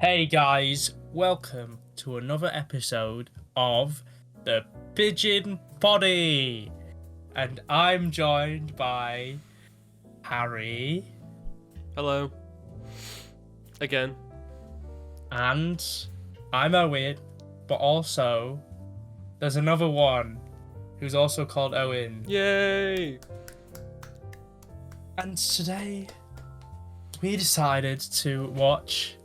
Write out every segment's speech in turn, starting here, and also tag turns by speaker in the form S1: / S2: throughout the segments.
S1: Hey guys, welcome to another episode of the Pigeon Poddy, and I'm joined by Harry.
S2: Hello. Again.
S1: And I'm Owen, but also there's another one who's also called Owen.
S2: Yay!
S1: And today we decided to watch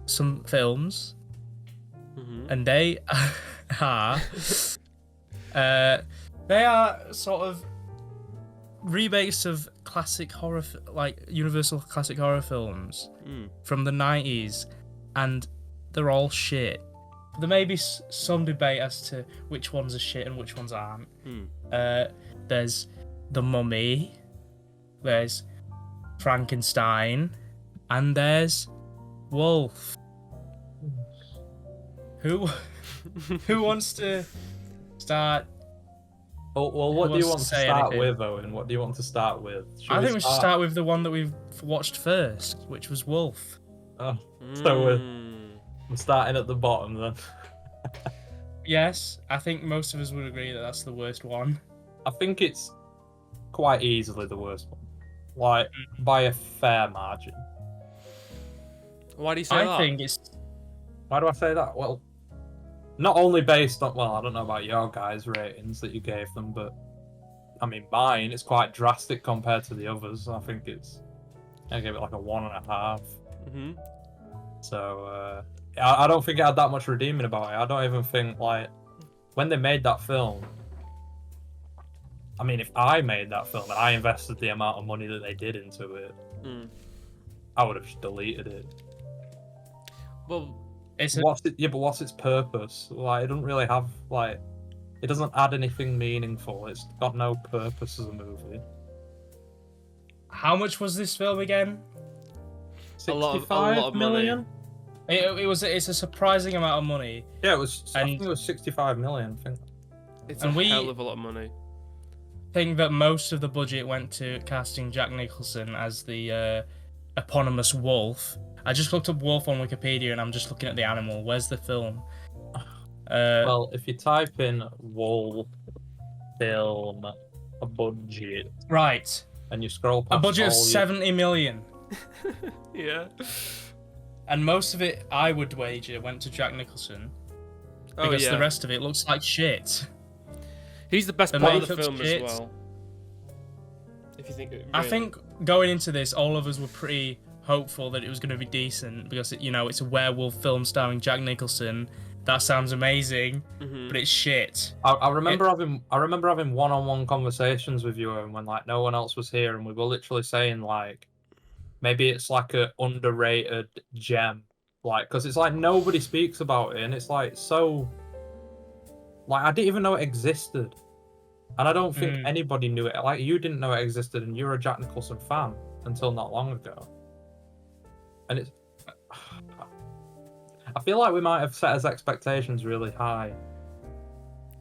S1: some films, and they are sort of remakes of classic horror, like Universal classic horror films from the 90s, and they're all shit. There may be some debate as to which ones are shit and which ones aren't. There's The Mummy, there's Frankenstein, and there's Wolf. Who wants to start?
S3: Well, what do you want to start with, Owen? What do you want to start with?
S1: I think we should start with the one that we've watched first, which was Wolf.
S3: Oh, so we're starting at the bottom then.
S1: Yes, I think most of us would agree that that's the worst one.
S3: I think it's quite easily the worst one, like by a fair margin.
S2: Why do you say that?
S1: I think it's.
S3: Why do I say that? Well, not only based on, I don't know about your guys' ratings that you gave them, but I mean, mine is quite drastic compared to the others. I think I gave it like a 1.5. So, I don't think it had that much redeeming about it. I don't even think, like, when they made that film, I mean, if I made that film and I invested the amount of money that they did into it, I would have just deleted it.
S2: Well,
S3: what's its purpose? Like, it doesn't really have, like, it doesn't add anything meaningful. It's got no purpose as a movie.
S1: How much was this film again?
S3: 65
S2: a lot of
S3: million?
S1: It's a surprising amount of money.
S3: Yeah, it was. I think it was 65 million. I think.
S2: It's a hell of a lot of money.
S1: I think that most of the budget went to casting Jack Nicholson as the eponymous wolf. I just looked up wolf on Wikipedia and I'm just looking at the animal. Where's the film?
S3: Well, if you type in wolf film a budget,
S1: right,
S3: and you scroll past
S1: a budget of 70 million.
S2: Yeah.
S1: And most of it, I would wager, went to Jack Nicholson. Because the rest of it looks like shit.
S2: He's the best part of the film as well. If you think it really...
S1: I think going into this, all of us were pretty hopeful that it was going to be decent because it's a werewolf film starring Jack Nicholson. That sounds amazing, but it's shit.
S3: I remember having one-on-one conversations with you when like no one else was here, and we were literally saying like maybe it's like a underrated gem, like because it's like nobody speaks about it, and it's like so like I didn't even know it existed, and I don't think anybody knew it. Like you didn't know it existed, and you're a Jack Nicholson fan until not long ago. And it's, I feel like we might have set his expectations really high.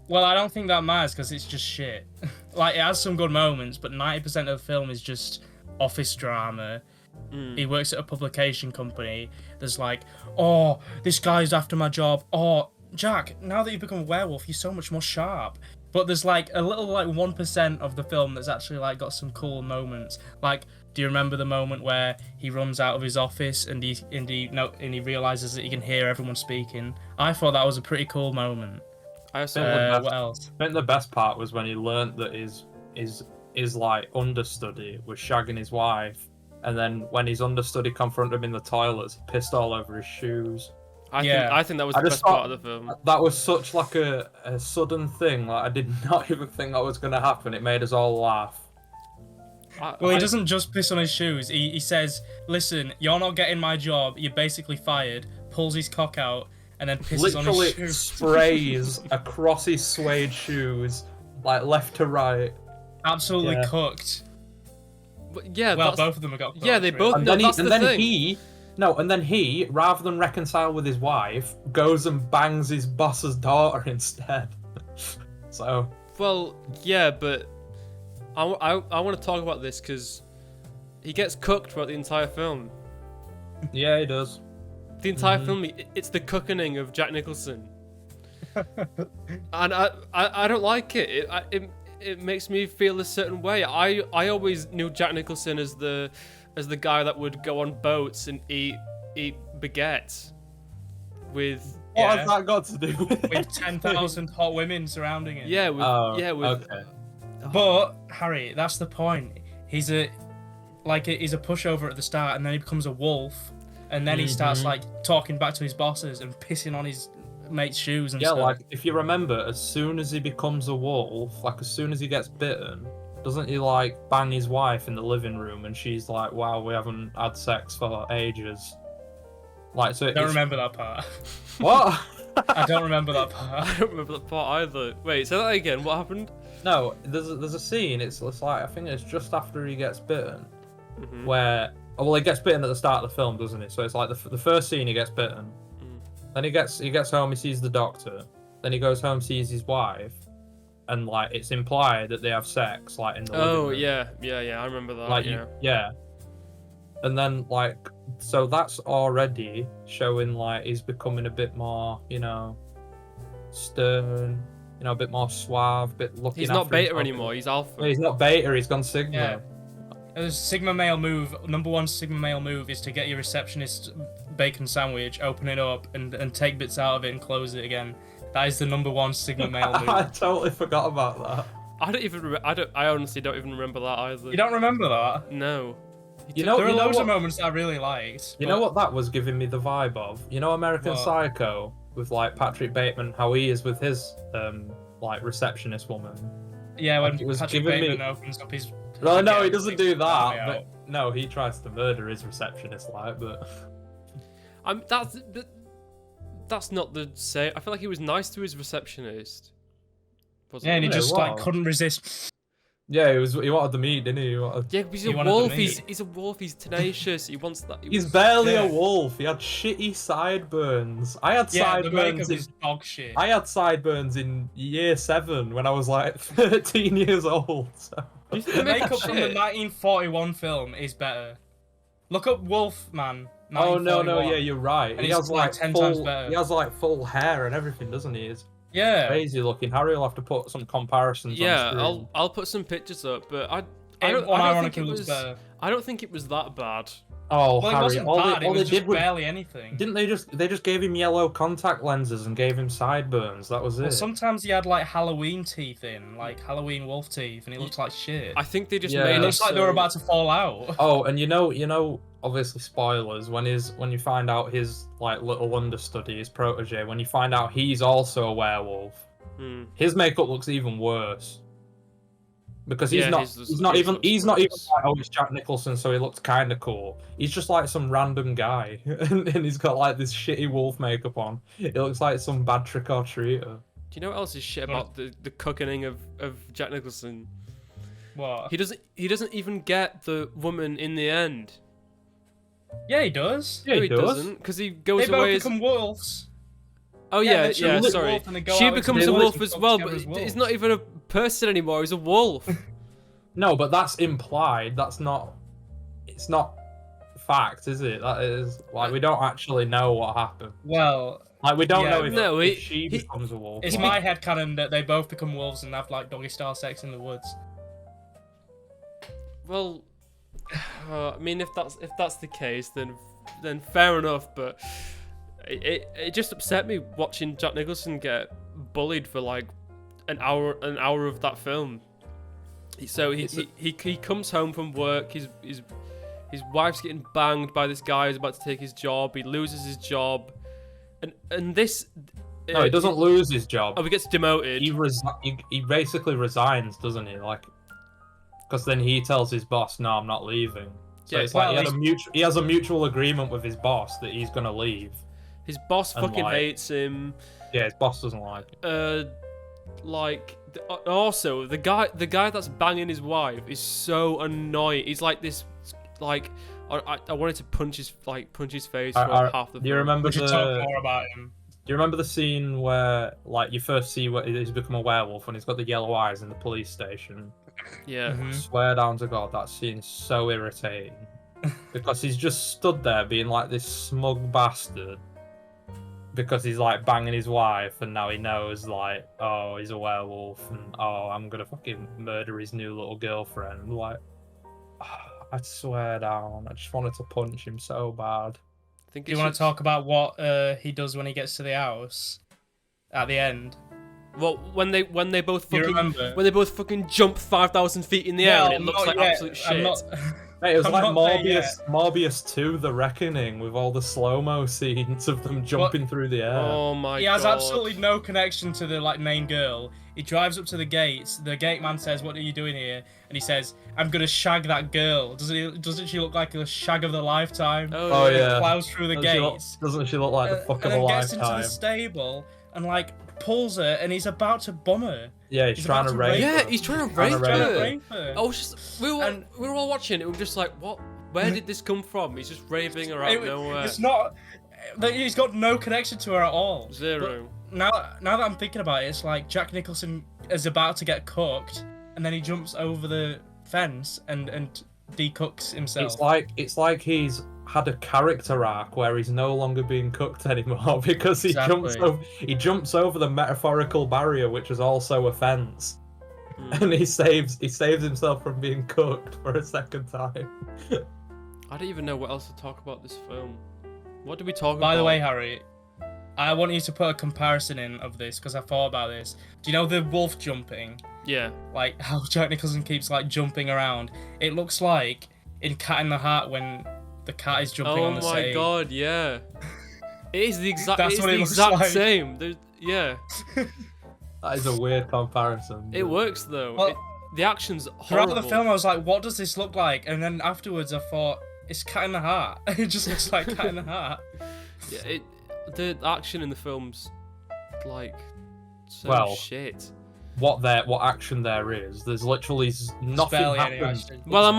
S1: Well, I don't think that matters because it's just shit. Like, it has some good moments, but 90% of the film is just office drama. He works at a publication company. There's like, oh, this guy's after my job. Oh, Jack, now that you've become a werewolf, you're so much more sharp. But there's like a little like 1% of the film that's actually like got some cool moments. Like, do you remember the moment where he runs out of his office and he realizes that he can hear everyone speaking? I thought that was a pretty cool moment.
S3: What
S1: else?
S3: I think the best part was when he learned that his like understudy was shagging his wife, and then when his understudy confronted him in the toilets, he pissed all over his shoes.
S2: I think that was the best part of the film.
S3: That was such like a sudden thing. Like I did not even think that was going to happen. It made us all laugh.
S1: Well, he doesn't just piss on his shoes. He says, "Listen, you're not getting my job. You're basically fired." Pulls his cock out and then pisses on his shoes.
S3: Sprays across his suede shoes, like left to right.
S1: Absolutely cooked.
S2: But yeah,
S1: well, both of them have got cooked.
S2: Yeah, they both.
S3: And then he, rather than reconcile with his wife, goes and bangs his boss's daughter instead. So.
S2: Well, yeah, but I want to talk about this because he gets cooked throughout the entire film.
S3: Yeah, he does.
S2: The entire film, it's the cookening of Jack Nicholson, and I don't like it. It makes me feel a certain way. I always knew Jack Nicholson as the guy that would go on boats and eat baguettes with.
S3: What has that got to do
S1: with 10,000 hot women surrounding him?
S2: Yeah, with
S3: okay.
S1: But Harry, that's the point. He's a pushover at the start, and then he becomes a wolf, and then he starts like talking back to his bosses and pissing on his mate's shoes and stuff.
S3: Yeah, like if you remember, as soon as he becomes a wolf, like as soon as he gets bitten, doesn't he like bang his wife in the living room, and she's like, "Wow, we haven't had sex for ages." Like, so
S1: I don't remember that part.
S3: What?
S1: I don't remember that part.
S2: I don't remember that part either. Wait, say that again. What happened?
S3: No, there's a scene. It's like I think it's just after he gets bitten, where he gets bitten at the start of the film, doesn't he? So it's like the first scene he gets bitten, then he gets home, he sees the doctor, then he goes home, sees his wife, and like it's implied that they have sex like in the living room.
S2: yeah, I remember that.
S3: Like yeah, and then like so that's already showing like he's becoming a bit more, stern. A bit more suave, a bit looking.
S2: He's not beta anymore. He's alpha.
S3: Yeah, he's not beta. He's gone sigma.
S1: Yeah. The Sigma male move. Number one Sigma male move is to get your receptionist bacon sandwich, open it up, and take bits out of it and close it again. That is the number one Sigma male move.
S3: I totally forgot about that.
S2: I honestly don't even remember that either.
S1: You don't remember that?
S2: No.
S1: There are loads of moments that I really liked.
S3: You know what that was giving me the vibe of? American Psycho with like Patrick Bateman, how he is with his like receptionist woman.
S1: Yeah, when
S3: it was
S1: Patrick
S3: giving
S1: Bateman
S3: me...
S1: opens up his.
S3: No, he doesn't do that. But no, he tries to murder his receptionist, like. But
S2: that's not the say. I feel like he was nice to his receptionist.
S1: And he just like couldn't resist.
S3: Yeah, he wanted the meat, didn't he?
S2: Yeah, because he's a wolf. He's a wolf. He's tenacious. He wants that.
S3: He's barely a wolf. He had shitty sideburns. I had sideburns.
S1: The dog shit.
S3: I had sideburns in year 7 when I was like 13 years old. So.
S1: The makeup from the 1941 film is better. Look up Wolfman.
S3: Oh no, yeah, you're right.
S1: He has like 10 times better.
S3: He has like full hair and everything, doesn't he?
S1: Yeah.
S3: Crazy looking. Harry will have to put some comparisons on screen.
S2: I'll put some pictures up, but I don't think it was that bad.
S3: Oh,
S1: well,
S3: Harry,
S1: it wasn't bad. It was just barely anything.
S3: Didn't they just gave him yellow contact lenses and gave him sideburns? That was it.
S1: Well, sometimes he had like Halloween teeth in, like Halloween wolf teeth, and he looks like shit.
S2: I think they just made
S1: it looks like they were about to fall out.
S3: Oh, and obviously spoilers, when you find out his like little understudy, his protege, when you find out he's also a werewolf, his makeup looks even worse. Because he's not even like, oh, it's Jack Nicholson, so he looks kind of cool. He's just like some random guy, and he's got like this shitty wolf makeup on. It looks like some bad trick or treater.
S2: Do you know what else is shit about the cookening of Jack Nicholson?
S1: What?
S2: He doesn't even get the woman in the end.
S1: Yeah, he does.
S3: Yeah, he
S2: doesn't, because he goes
S1: away. They both become wolves.
S2: Oh yeah, sorry. She becomes a wolf as well, but he's not even a person anymore. He's a wolf.
S3: No, but that's implied. It's not fact, is it? That is like we don't actually know what happened.
S1: Well,
S3: like we don't know if she becomes a wolf.
S1: It's my headcanon that they both become wolves and have like doggy style sex in the woods.
S2: Well, I mean, if that's the case, then fair enough. But it just upset me watching Jack Nicholson get bullied for like an hour of that film. So he comes home from work. His wife's getting banged by this guy who's about to take his job. He loses his job, and this.
S3: No, he doesn't lose his job.
S2: Oh, he gets demoted.
S3: He basically resigns, doesn't he? Like, because then he tells his boss, "No, I'm not leaving." So it's like he has a mutual agreement with his boss that he's gonna leave.
S2: His boss fucking hates him.
S3: Yeah, his boss doesn't like him.
S2: Also, the guy that's banging his wife is so annoying. He's like this, like I wanted to punch his face for half the film.
S3: Do you remember
S1: talk more about him?
S3: Do you remember the scene where like you first see what he's become a werewolf when he's got the yellow eyes in the police station?
S2: Yeah.
S3: I swear down to God, that scene's so irritating. because he's just stood there being like this smug bastard because he's like banging his wife, and now he knows like, oh, he's a werewolf, and oh, I'm gonna fucking murder his new little girlfriend. Like, I swear down, I just wanted to punch him so bad.
S2: I think
S1: Do you want to talk about what he does when he gets to the house at the end?
S2: Well, when they both
S1: You
S2: fucking
S1: remember?
S2: when they both fucking jump 5,000 feet in the air and it looks like absolute shit.
S3: Mate, it was
S1: I'm
S3: like
S1: not there
S3: Morbius 2, The Reckoning, with all the slow-mo scenes of them jumping through the air.
S2: Oh my god.
S1: He has absolutely no connection to the like main girl. He drives up to the gates. The gate man says, "What are you doing here?" And he says, "I'm gonna shag that girl." Doesn't she look like a shag of the lifetime?
S3: Oh yeah.
S1: Plows through the gates.
S3: Doesn't she look like the fuck of
S1: and
S3: a
S1: then gets into
S3: lifetime?
S1: the stable and like pulls her, and he's about to bomb her.
S3: Yeah, he's trying to rape her.
S2: Yeah, he's trying to rape
S1: Trying to
S2: her.
S1: rape her.
S2: I was just we were all watching it. We were just like, what? Where did this come from? He's just raping her out of nowhere.
S1: It's not. He's got no connection to her at all.
S2: Zero.
S1: But now that I'm thinking about it, it's like Jack Nicholson is about to get cooked, and then he jumps over the fence and decooks himself.
S3: It's like he's had a character arc where he's no longer being cooked anymore because he jumps over the metaphorical barrier, which is also a fence, and he saves himself from being cooked for a second time.
S2: I don't even know what else to talk about this film. What did we talk about?
S1: By the way, Harry, I want you to put a comparison in of this because I thought about this. Do you know the wolf jumping?
S2: Yeah.
S1: Like how Jack Nicholson keeps like jumping around. It looks like in Cat in the Hat when the cat is jumping on the stage.
S2: Oh my god, yeah. It is the exact.
S1: That's what it looks
S2: exact
S1: like.
S2: same. Yeah.
S3: That is a weird comparison.
S2: It works though.
S1: Well,
S2: the action's
S1: throughout
S2: horrible.
S1: the film, I was like, "What does this look like?" And then afterwards, I thought, "It's Cat in the Hat." It just looks like Cat in the Hat.
S2: Yeah, the action in the film's like so shit.
S3: What action there is? There's literally nothing happens.
S2: Well, I'm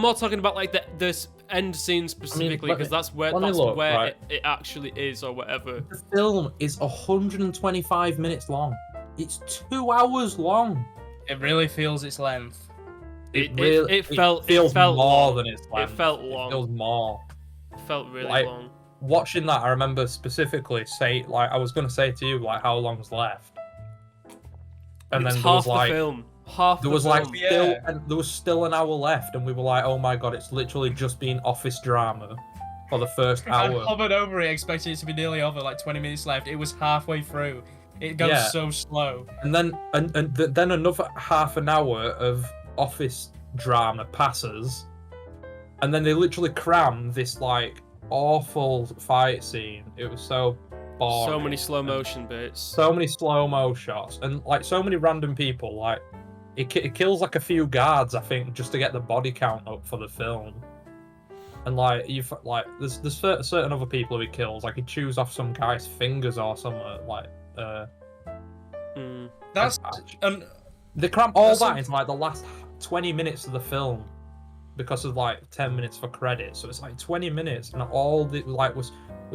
S2: more talking about like this end scene specifically because that's where
S3: right.
S2: it actually is or whatever.
S3: The film is 125 minutes long. It's 2 hours long.
S1: It really feels its length.
S2: It felt
S3: more
S2: long.
S3: than its length.
S2: It felt long.
S3: It feels more.
S2: It felt really long.
S3: Watching that, I remember specifically I was going to say to you like how long's left, and
S2: it's
S3: then
S2: half
S3: there was
S2: the film. Half
S3: there
S2: the
S3: was
S2: film.
S3: there was still an hour left, and we were like, oh my god, it's literally just been office drama for the first hour.
S1: I hovered over it, expecting it to be nearly over, like 20 minutes left. It was halfway through. It goes so slow.
S3: And then then another half an hour of office drama passes, and then they literally cram this like awful fight scene. It was so boring.
S2: So many slow motion bits.
S3: So many slow-mo shots, and like so many random people. Like it kills like a few guards, I think, just to get the body count up for the film. And like there's certain other people who he kills. Like he chews off some guy's fingers or something. Like
S1: That's
S3: they cram all that into like the last 20 minutes of the film because of like 10 minutes for credits. So it's like 20 minutes, and all the like we're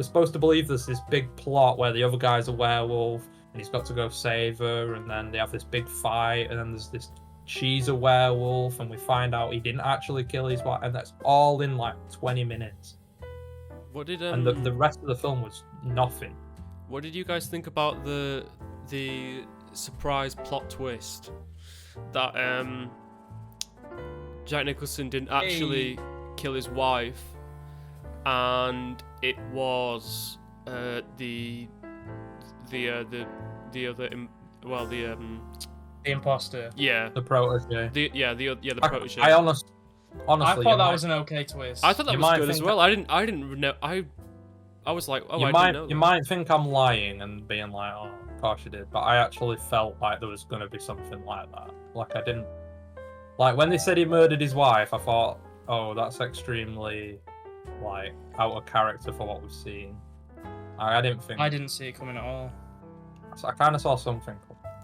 S3: supposed to believe there's this big plot where the other guy's a werewolf and he's got to go save her, and then they have this big fight, and then there's this she's a werewolf, and we find out he didn't actually kill his wife, and that's all in like 20 minutes.
S2: What did
S3: and the rest of the film was nothing.
S2: What did you guys think about the surprise plot twist that Jack Nicholson didn't actually kill his wife, and it was the
S1: imposter.
S2: Yeah.
S3: The protege.
S2: The protege.
S3: I honestly,
S1: I thought that was an okay twist.
S2: I thought that was good as well. I didn't know. I was like, oh, I didn't know.
S3: You might think I'm lying and being like, oh, of course you did, but I actually felt like there was going to be something like that. Like I didn't. Like when they said he murdered his wife, I thought, oh, that's extremely like out of character for what we've seen. I didn't think.
S1: I didn't see it coming at all.
S3: So I kind of saw something.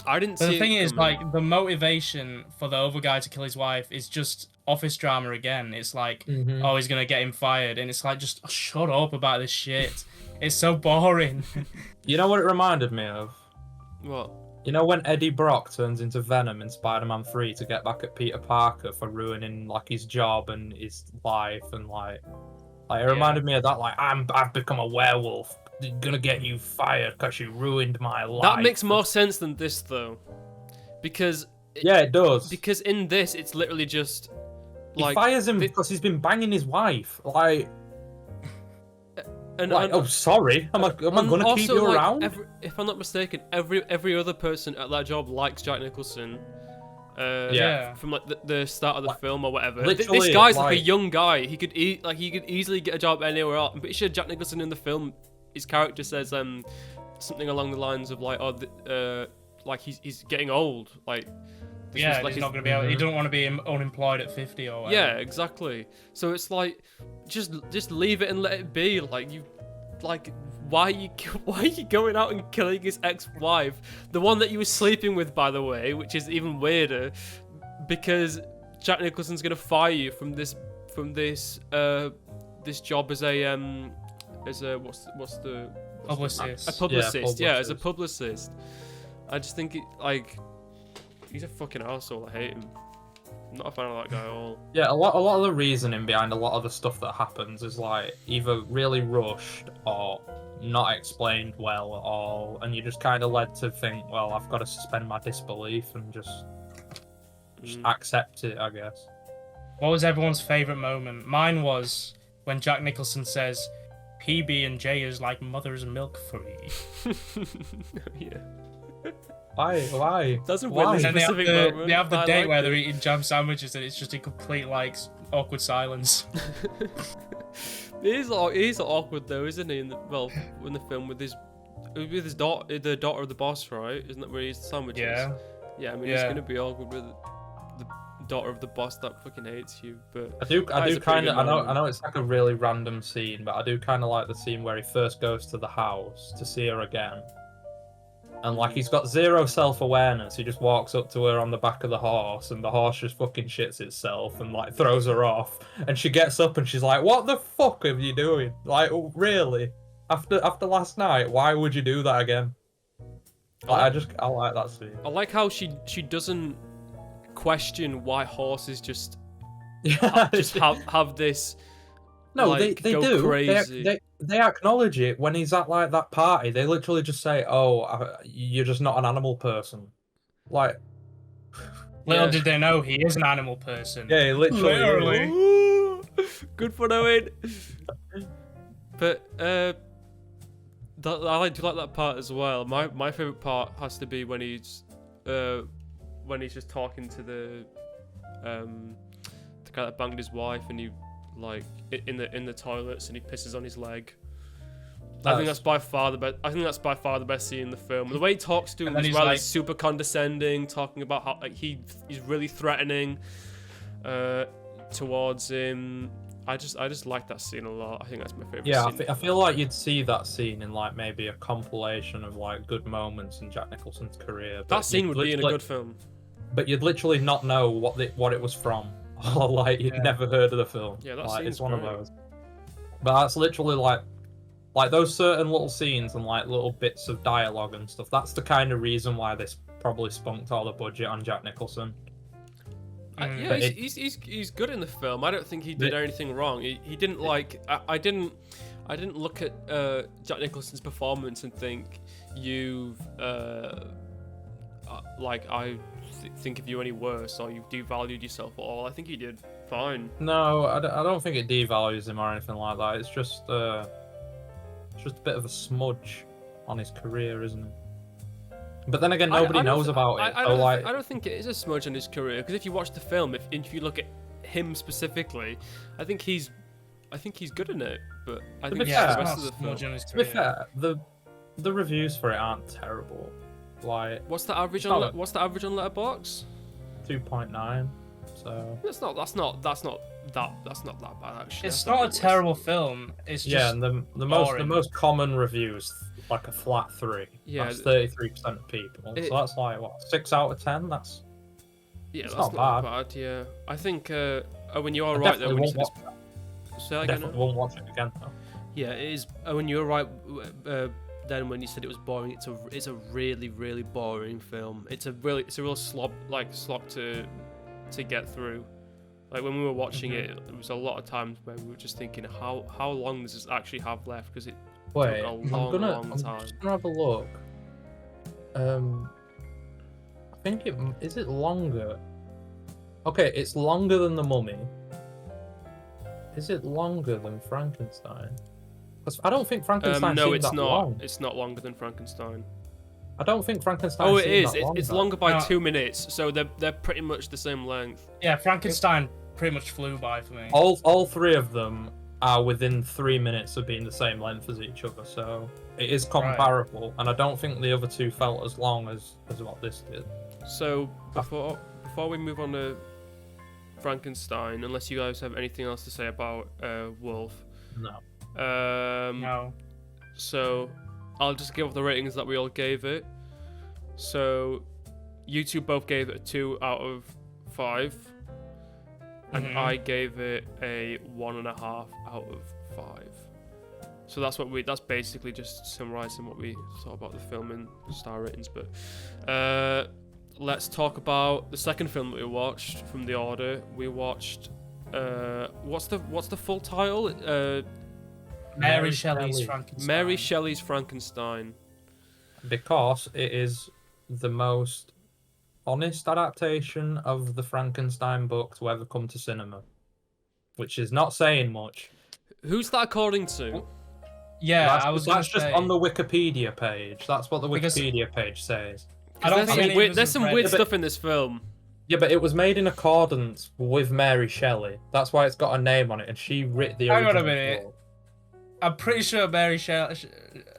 S2: I didn't see.
S1: But the thing is,
S2: coming.
S1: like, the motivation for the other guy to kill his wife is just office drama again. It's like, oh, he's gonna get him fired, and it's like, just shut up about this shit. It's so boring.
S3: You know what it reminded me of?
S2: What?
S3: You know when Eddie Brock turns into Venom in Spider-Man 3 to get back at Peter Parker for ruining like his job and his life and like it reminded me of that. Like I've become a werewolf. Gonna get you fired because you ruined my life.
S2: That makes more sense than this though, because
S3: it does.
S2: Because in this, it's literally just
S3: he fires him because he's been banging his wife. Like. Oh, sorry. Am I going to keep you around?
S2: If I'm not mistaken, every other person at that job likes Jack Nicholson. From like the start of the film or whatever. This guy's like a young guy. He could easily get a job anywhere else. I'm pretty sure Jack Nicholson in the film, his character says something along the lines of like, like he's getting old. Like.
S1: He's not going to be able. He doesn't want to be unemployed at 50 or whatever.
S2: Yeah, exactly. So it's like, just leave it and let it be. Like why are you going out and killing his ex-wife, the one that you were sleeping with, by the way, which is even weirder, because Jack Nicholson's going to fire you from this job as a what's the
S1: publicist.
S2: A publicist. Yeah, as a publicist. I just think he's a fucking arsehole. I hate him. I'm not a fan of that guy at all.
S3: Yeah, a lot of the reasoning behind a lot of the stuff that happens is like either really rushed or not explained well, and you just kind of led to think, well, I've got to suspend my disbelief and just accept it, I guess.
S1: What was everyone's favourite moment? Mine was when Jack Nicholson says, "PB&J is like mother's milk for me."
S2: Yeah.
S3: Why?
S2: That's a really specific moment.
S1: They have the date where they're eating jam sandwiches and it's just a complete awkward silence.
S2: He's awkward though, isn't he? In the film with his daughter, the daughter of the boss, right? Isn't that where he eats the sandwiches? Yeah. I mean, he's gonna be awkward with the daughter of the boss that fucking hates you. But
S3: I do kind of. I know it's like a really random scene, but I do kind of like the scene where he first goes to the house to see her again. And he's got zero self-awareness. He just walks up to her on the back of the horse, and the horse just fucking shits itself and throws her off. And she gets up and she's like, "What the fuck are you doing? Really? After last night, why would you do that again?" I like that scene.
S2: I like how she doesn't question why horses just have this.
S3: No, they do.
S2: Crazy.
S3: They acknowledge it when he's at that party. They literally just say, "Oh, you're just not an animal person."
S1: Little did they know he is an animal person.
S3: Yeah, literally.
S2: Good for Owen. But I do like that part as well. My favorite part has to be when he's just talking to the guy that banged his wife, and he in the toilets, and he pisses on his leg. I think that's by far the best. I think that's by far the best scene in the film. The way he talks to him as well is super condescending, talking about how he's really threatening towards him. I just like that scene a lot. I think that's my favorite.
S3: Yeah,
S2: scene.
S3: I feel like you'd see that scene in maybe a compilation of good moments in Jack Nicholson's career.
S2: That scene would be in a good film.
S3: But you'd literally not know what it was from, or you'd never heard of the film.
S2: Yeah, that scene's
S3: it's one
S2: great.
S3: of those. But that's literally like those certain little scenes and little bits of dialogue and stuff. That's the kind of reason why this probably spunked all the budget on Jack Nicholson.
S2: Yeah, he's good in the film. I don't think he did anything wrong. He didn't I didn't look at Jack Nicholson's performance and think I think of you any worse or you've devalued yourself at all. I think he did fine.
S3: No, I don't think it devalues him or anything like that. It's just a bit of a smudge on his career, isn't it? But then again, nobody knows about it.
S2: I don't think it is a smudge on his career, because if you watch the film, if you look at him specifically, I think he's good in it. But I think the rest of the film.
S3: To be fair, the reviews for it aren't terrible.
S2: What's the average on Letterboxd?
S3: 2.9. So
S2: that's not that bad actually.
S1: It's not a terrible film. It's just
S3: and the most common reviews a flat 3.
S2: Yeah,
S3: that's 33% of people. So that's 6 out of 10. That's
S2: not bad. Yeah, I think when you are right though.
S3: Definitely won't watch it again though.
S2: Yeah, it is. When you're right. then when you said it was boring. It's a really, really boring film. It's a real slog to get through. Like when we were watching it, there was a lot of times where we were just thinking, how long does this actually have left? Because it took a long time.
S3: I'm just gonna have a look. I think is it longer? Okay, it's longer than The Mummy. Is it longer than Frankenstein? Because I don't think Frankenstein.
S2: No, it's
S3: that
S2: not.
S3: long.
S2: It's not longer than Frankenstein.
S3: I don't think Frankenstein.
S2: Oh, it is.
S3: That long,
S2: It's
S3: though.
S2: longer by 2 minutes, so they're pretty much the same length.
S1: Yeah, Frankenstein pretty much flew by for me.
S3: All three of them are within 3 minutes of being the same length as each other, so it is comparable. And I don't think the other two felt as long as what this did.
S2: So before we move on to Frankenstein, unless you guys have anything else to say about Wolf.
S3: No.
S1: No.
S2: So I'll just give the ratings that we all gave it. So you two both gave it a 2 out of 5, and I gave it a 1.5 out of 5. So that's basically just summarising what we thought about the film in star ratings. But let's talk about the second film that we watched from the order. We watched what's the full title?
S1: Mary Shelley's Frankenstein.
S2: Mary Shelley's Frankenstein.
S3: Because it is the most honest adaptation of the Frankenstein book to ever come to cinema, which is not saying much.
S2: Who's that according to?
S1: Yeah,
S3: that's just on the Wikipedia page. That's what the Wikipedia page says.
S1: I don't think
S2: there's some weird stuff in this film.
S3: Yeah, but it was made in accordance with Mary Shelley. That's why it's got a name on it, and she writ the original.
S1: Hang on a minute. I'm pretty sure Mary Shelley.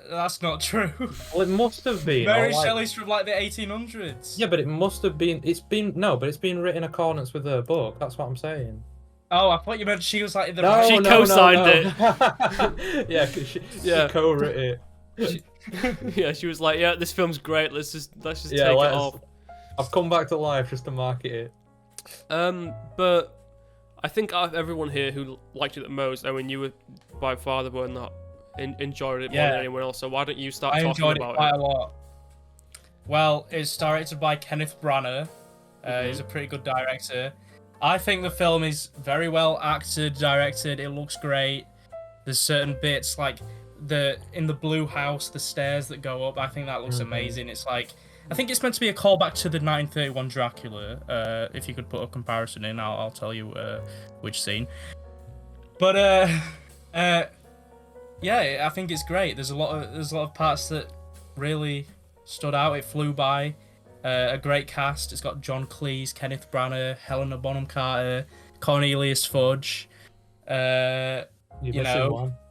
S1: That's not true.
S3: Well, it must have been.
S1: Mary Shelley's from like the 1800s.
S3: Yeah, but it must have been. It's been written in accordance with her book. That's what I'm saying.
S1: Oh, I thought you meant she was like in the.
S3: No,
S2: She co-signed it.
S3: Yeah, she co-wrote it.
S2: Yeah, she was like, "Yeah, this film's great. Let's just take it off."
S3: I've come back to life just to market it.
S2: But I think out of everyone here who liked it the most, Owen, you were by far the one that enjoyed it more than anyone else. So why don't you start talking about it?
S1: I enjoyed it quite a lot. Well, it's directed by Kenneth Branagh. He's a pretty good director. I think the film is very well acted, directed. It looks great. There's certain bits like in the blue house, the stairs that go up. I think that looks amazing. It's like, I think it's meant to be a callback to the 1931 Dracula. If you could put a comparison in, I'll tell you which scene. But yeah, I think it's great. There's a lot of parts that really stood out. It flew by. A great cast. It's got John Cleese, Kenneth Branagh, Helena Bonham Carter, Cornelius Fudge.
S3: You're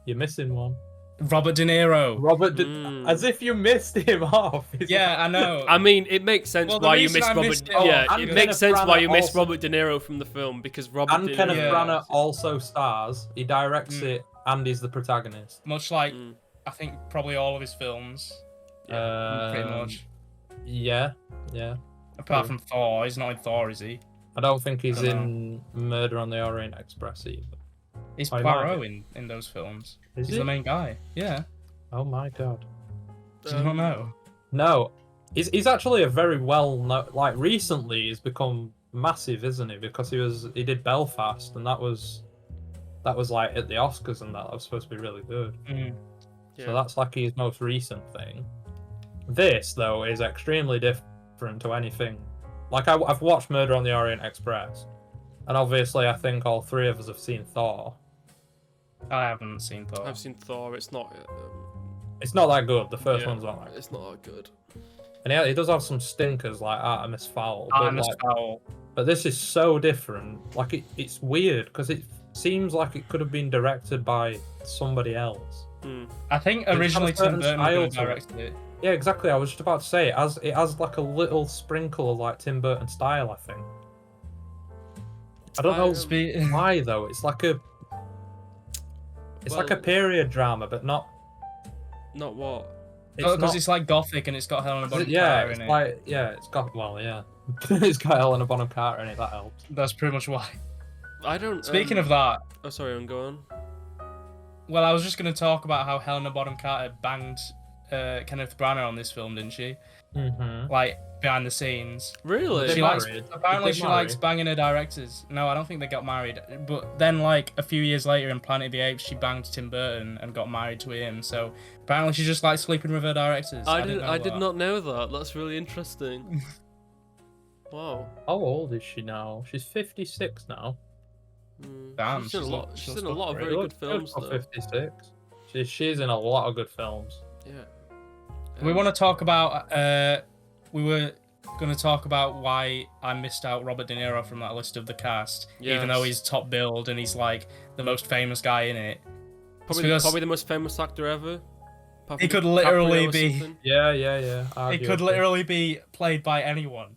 S3: missing one.
S1: Robert De Niro.
S3: As if you missed him off.
S1: Yeah, I know.
S2: I mean, it makes sense why you missed Robert. It makes sense why you missed Robert De Niro from the film, because Robert De Niro.
S3: Kenneth Branagh also stars. He directs it, and he's the protagonist.
S1: Much like I think probably all of his films. Pretty much.
S3: Yeah.
S1: Apart from Thor, he's not in Thor, is he?
S3: I don't think he's in Murder on the Orient Express either.
S1: He's Poirot in those films. He's the main guy. Yeah.
S3: Oh my god.
S1: Do you not know?
S3: No. He's actually a very well-known... Like, recently he's become massive, isn't he? Because he did Belfast, and that was like at the Oscars, and that was supposed to be really good. So that's like his most recent thing. This, though, is extremely different to anything. Like, I've watched Murder on the Orient Express, and obviously I think all three of us have seen Thor.
S1: I haven't seen Thor.
S2: I've seen Thor. It's not
S3: that good. The first one's not that good.
S2: It's not that good.
S3: And he does have some stinkers, like Artemis Fowl.
S1: Fowl.
S3: But this is so different. Like, it's weird, because it seems like it could have been directed by somebody else.
S1: I think originally Tim Burton directed it.
S3: Yeah, exactly. I was just about to say it has like a little sprinkle of like Tim Burton style, I think. I don't know why though. It's like a period drama, but not
S2: what?
S1: Because it's like gothic and it's got Helena Bonham Carter in it.
S3: It's got it's got Helena Bonham Carter in it. That helps.
S1: That's pretty much why.
S2: I don't.
S1: Speaking of that.
S2: Oh, sorry, I'm going.
S1: Well, I was just going to talk about how Helena Bonham Carter banged Kenneth Branagh on this film, didn't she?
S3: Mm-hmm.
S1: Like behind the scenes.
S2: Really?
S3: They
S1: She
S3: married?
S1: likes.
S3: Did
S1: Apparently,
S3: they
S1: she
S3: marry?
S1: likes banging her directors. No, I don't think they got married. But then, like a few years later in Planet of the Apes, she banged Tim Burton and got married to him. So apparently, she just likes sleeping with her directors.
S2: I
S1: didn't know
S2: did
S1: that.
S2: not know that. That's really interesting. Wow.
S3: How old is she now? She's 56 now.
S1: Damn,
S2: she's in a lot. She's in a lot of
S1: great.
S2: very good films,
S3: for
S2: though.
S3: 56. She's in a lot of good films.
S2: Yeah.
S1: We want to talk about. We were going to talk about why I missed out Robert De Niro from that list of the cast, even though he's top billed and he's like the most famous guy in it.
S2: Probably the most famous actor ever.
S1: He could literally be.
S3: Yeah.
S1: It could literally be played by anyone.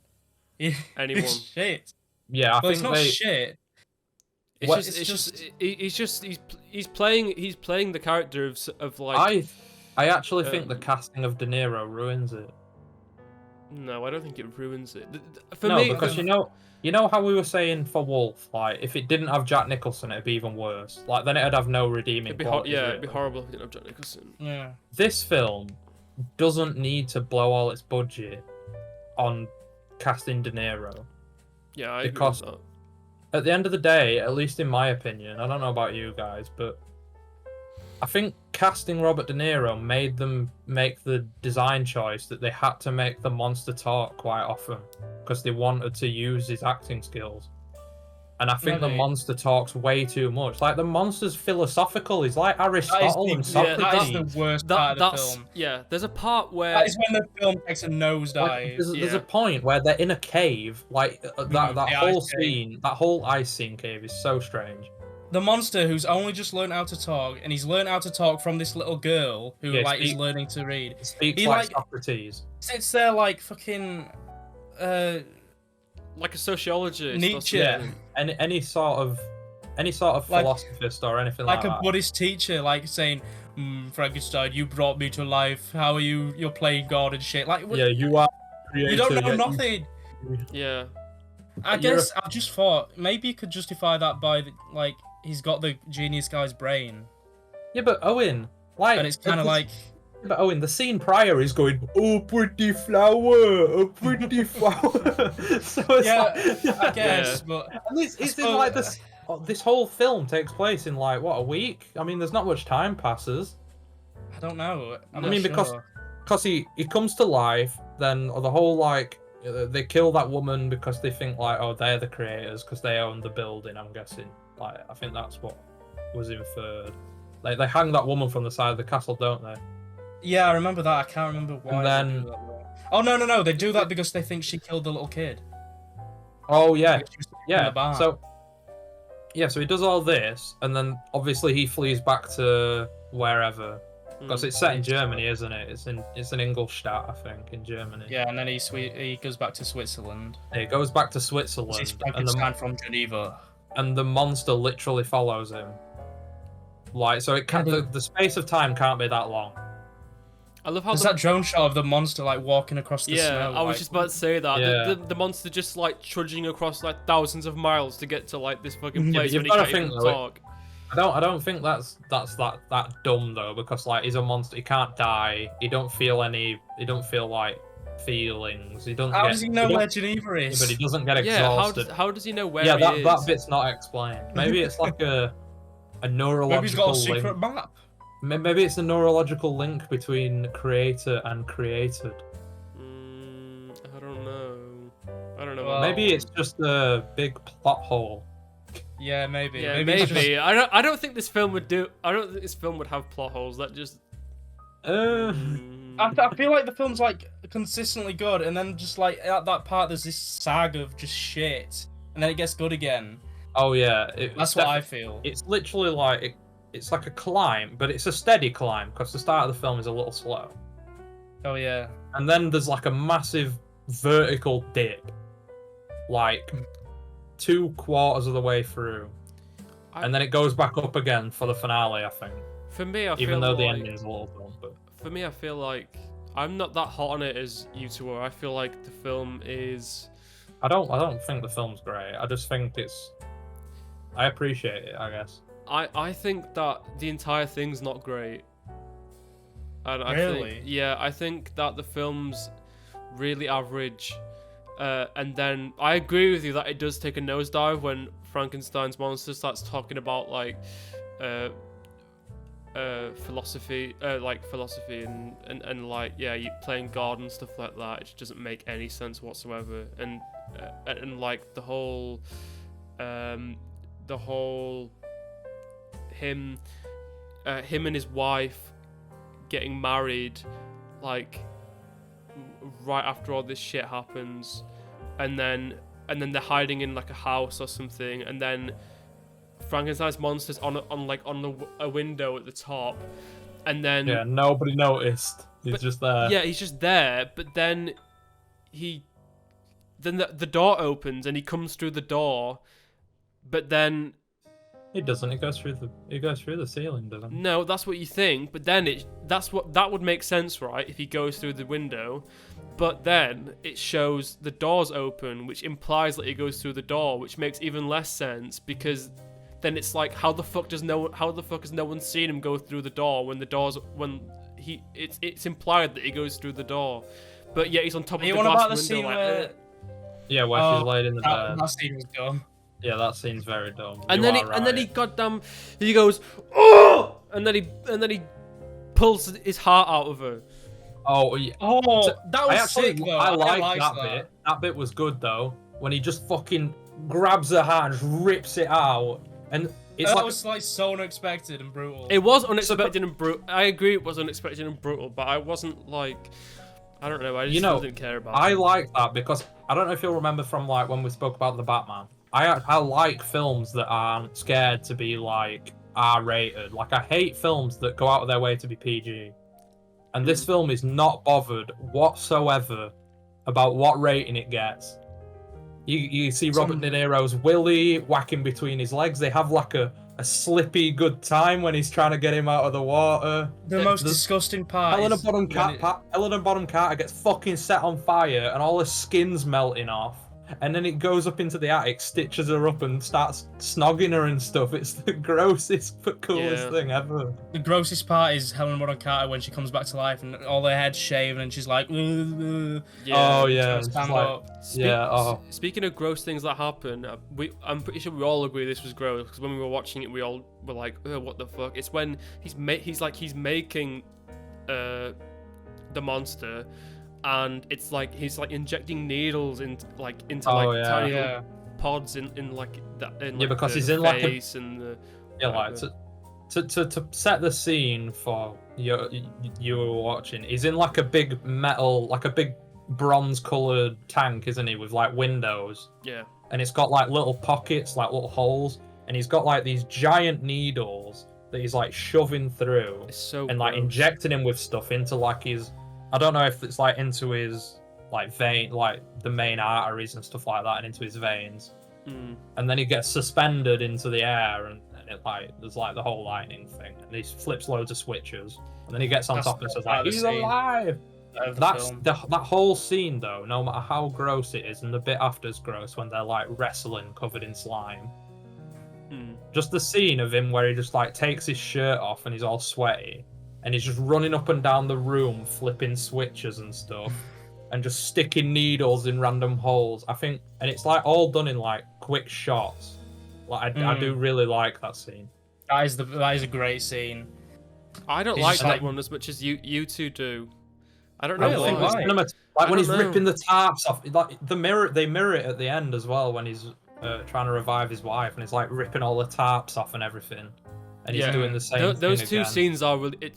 S2: Anyone.
S1: It's shit.
S3: Yeah, I
S1: Well, it's
S3: think
S1: not shit.
S2: He's playing the character of like.
S3: I actually think the casting of De Niro ruins it.
S2: No, I don't think it ruins it.
S3: Because you know how we were saying for Wolf, like if it didn't have Jack Nicholson, it'd be even worse. Like then it'd have no redeeming qualities.
S2: It'd be horrible if it didn't have Jack Nicholson.
S1: Yeah.
S3: This film doesn't need to blow all its budget on casting De Niro.
S2: Yeah, I agree
S3: Because
S2: with that.
S3: at the end of the day, at least in my opinion, I don't know about you guys, but I think casting Robert De Niro made them make the design choice that they had to make the monster talk quite often because they wanted to use his acting skills. And I think the monster talks way too much. Like the monster's philosophical. He's like Aristotle and Socrates.
S1: That is the worst part of the film.
S2: Yeah, there's a part where
S1: That is when the film takes a nosedive.
S3: Like, there's a point where they're in a cave. Like that whole scene, that whole ice scene cave is so strange.
S1: The monster who's only just learned how to talk, and he's learned how to talk from this little girl who is learning to read.
S3: Speaks
S1: He
S3: like Socrates.
S1: Sits there like fucking
S2: like a sociologist.
S1: Nietzsche.
S3: Yeah. Any sort of philosophist or anything like that.
S1: Like a Buddhist teacher, like saying, Frankenstein, you brought me to life. How are you? You're playing God and shit. Like,
S3: yeah, you are.
S1: You don't know nothing.
S2: Yeah.
S1: I guess I just thought maybe you could justify that by like he's got the genius guy's brain.
S3: Yeah, but Owen, like,
S1: and it's kind of like.
S3: But Owen, the scene prior is going, "Oh, pretty flower, oh, pretty flower." So it's
S1: I guess, but
S3: and it's in like this. This whole film takes place in like what, a week? I mean, there's not much time passes.
S1: I don't know.
S3: Because he comes to life, then the whole like they kill that woman because they think like, oh, they're the creators because they own the building. I'm guessing. Like, I think that's what was inferred. Like they hang that woman from the side of the castle, don't they?
S1: Yeah, I remember that. I can't remember why.
S3: And then...
S1: They do that. Oh no! They do that because they think she killed the little kid.
S3: Oh yeah,
S1: yeah.
S3: So he does all this, and then obviously he flees back to wherever, because it's set in Germany, isn't it? It's in Ingolstadt, I think, in Germany.
S1: Yeah, and then he goes back to Switzerland.
S3: He goes back to Switzerland.
S1: He's Frankenstein from Geneva.
S3: And the monster literally follows him. Like, so it can't. The space of time can't be that long.
S2: I love how
S1: there's that drone shot of the monster like walking across the snow.
S2: I was just about to say that.
S3: Yeah.
S2: The monster just like trudging across like thousands of miles to get to like this fucking place
S3: Yeah,
S2: when he can't even talk.
S3: I don't think that's that dumb though, because like he's a monster. He can't die. He don't feel like feelings. He doesn't.
S1: How does he know where Geneva is?
S3: But he doesn't get exhausted.
S2: Yeah, how does he know where he is?
S3: Yeah, that bit's not explained. Maybe it's like a neurological.
S1: Maybe he's got a secret
S3: link.
S1: map.
S3: Maybe it's a neurological link between creator and created.
S2: I don't know.
S1: Well,
S3: maybe it's just a big plot hole.
S1: Yeah, maybe.
S2: Yeah, maybe. I don't think this film would do. I don't think this film would have plot holes. That just.
S1: I feel like the film's like consistently good, and then just like at that part, there's this sag of just shit, and then it gets good again.
S3: Oh yeah,
S1: that's what I feel.
S3: It's literally like it's like a climb, but it's a steady climb because the start of the film is a little slow.
S1: Oh yeah.
S3: And then there's like a massive vertical dip, like 2/4 of the way through, and then it goes back up again for the finale. I think.
S2: For me,
S3: even though the ending is a little dumb, but
S2: for me, I feel like I'm not that hot on it as you two are. I feel like the film is.
S3: I don't think the film's great. I just think I appreciate it, I guess.
S2: I think that the entire thing's not great. And I think that the film's really average. And then I agree with you that it does take a nosedive when Frankenstein's monster starts talking about like philosophy and like you playing God and stuff like that. It just doesn't make any sense whatsoever. And like the whole him and his wife getting married, like right after all this shit happens, and then they're hiding in like a house or something, and then Frankenstein's monster's on a window at the top, and then
S3: nobody noticed. He's just there.
S2: Yeah, he's just there. But then the door opens and he comes through the door, but then
S3: he doesn't. It goes through the ceiling, doesn't it?
S2: No, that's what you think. But then that would make sense, right? If he goes through the window, but then it shows the doors open, which implies that he goes through the door, which makes even less sense because then it's like, how the fuck has no one seen him go through the door it's implied that he goes through the door, but yet he's on top of the glass window.
S3: Where she's laid in the bed.
S1: That scene was dumb.
S3: Yeah, that scene's very dumb.
S2: And then he goes, oh, and then he pulls his heart out of her.
S3: Oh yeah.
S1: Oh, that was sick though.
S3: I like that bit. That bit was good though. When he just fucking grabs her heart and just rips it out, and
S1: that was like so unexpected and brutal.
S2: It was unexpected and brutal. I agree, it was unexpected and brutal, but I wasn't like, I don't know. I just didn't care about it.
S3: I like that because I don't know if you'll remember from like when we spoke about the Batman. I like films that aren't scared to be like R-rated. Like I hate films that go out of their way to be PG. And this film is not bothered whatsoever about what rating it gets. You see Robert De Niro's Willy whacking between his legs. They have like a slippy good time when he's trying to get him out of the water.
S1: The most disgusting part
S3: Helena Bonham Carter gets fucking set on fire and all her skin's melting off. And then it goes up into the attic, stitches her up, and starts snogging her and stuff. It's the grossest but coolest thing ever.
S1: The grossest part is Helena Bonham Carter when she comes back to life and all her head's shaven and she's like,
S3: oh yeah,
S1: stand up.
S2: Speaking of gross things that happen, I'm pretty sure we all agree this was gross because when we were watching it, we all were like, oh, what the fuck? It's when he's making the monster. And it's like he's like injecting needles into tiny little pods in
S3: because he's in like to set the scene for you were watching. He's in like a big metal, like a big bronze-colored tank, isn't he, with like windows?
S2: Yeah.
S3: And it's got like little pockets, like little holes, and he's got like these giant needles that he's like shoving through, and like injecting him with stuff into like his. I don't know if it's like into his like vein, like the main arteries and stuff like that, and into his veins. And then he gets suspended into the air, and it like there's like the whole lightning thing, and he flips loads of switches, and then he gets on top and says like, "He's alive." That whole scene though, no matter how gross it is, and the bit after is gross when they're like wrestling covered in slime. Just the scene of him where he just like takes his shirt off and he's all sweaty. And he's just running up and down the room, flipping switches and stuff, and just sticking needles in random holes. I think, and it's like all done in like quick shots. Like I do really like that scene.
S1: That is a great scene.
S2: I don't like that one as much as you two do. I don't know.
S3: Like when he's ripping the tarps off, like they mirror it at the end as well when he's trying to revive his wife, and he's like ripping all the tarps off and everything. And he's doing the same thing
S2: those two
S3: again.
S2: scenes are really,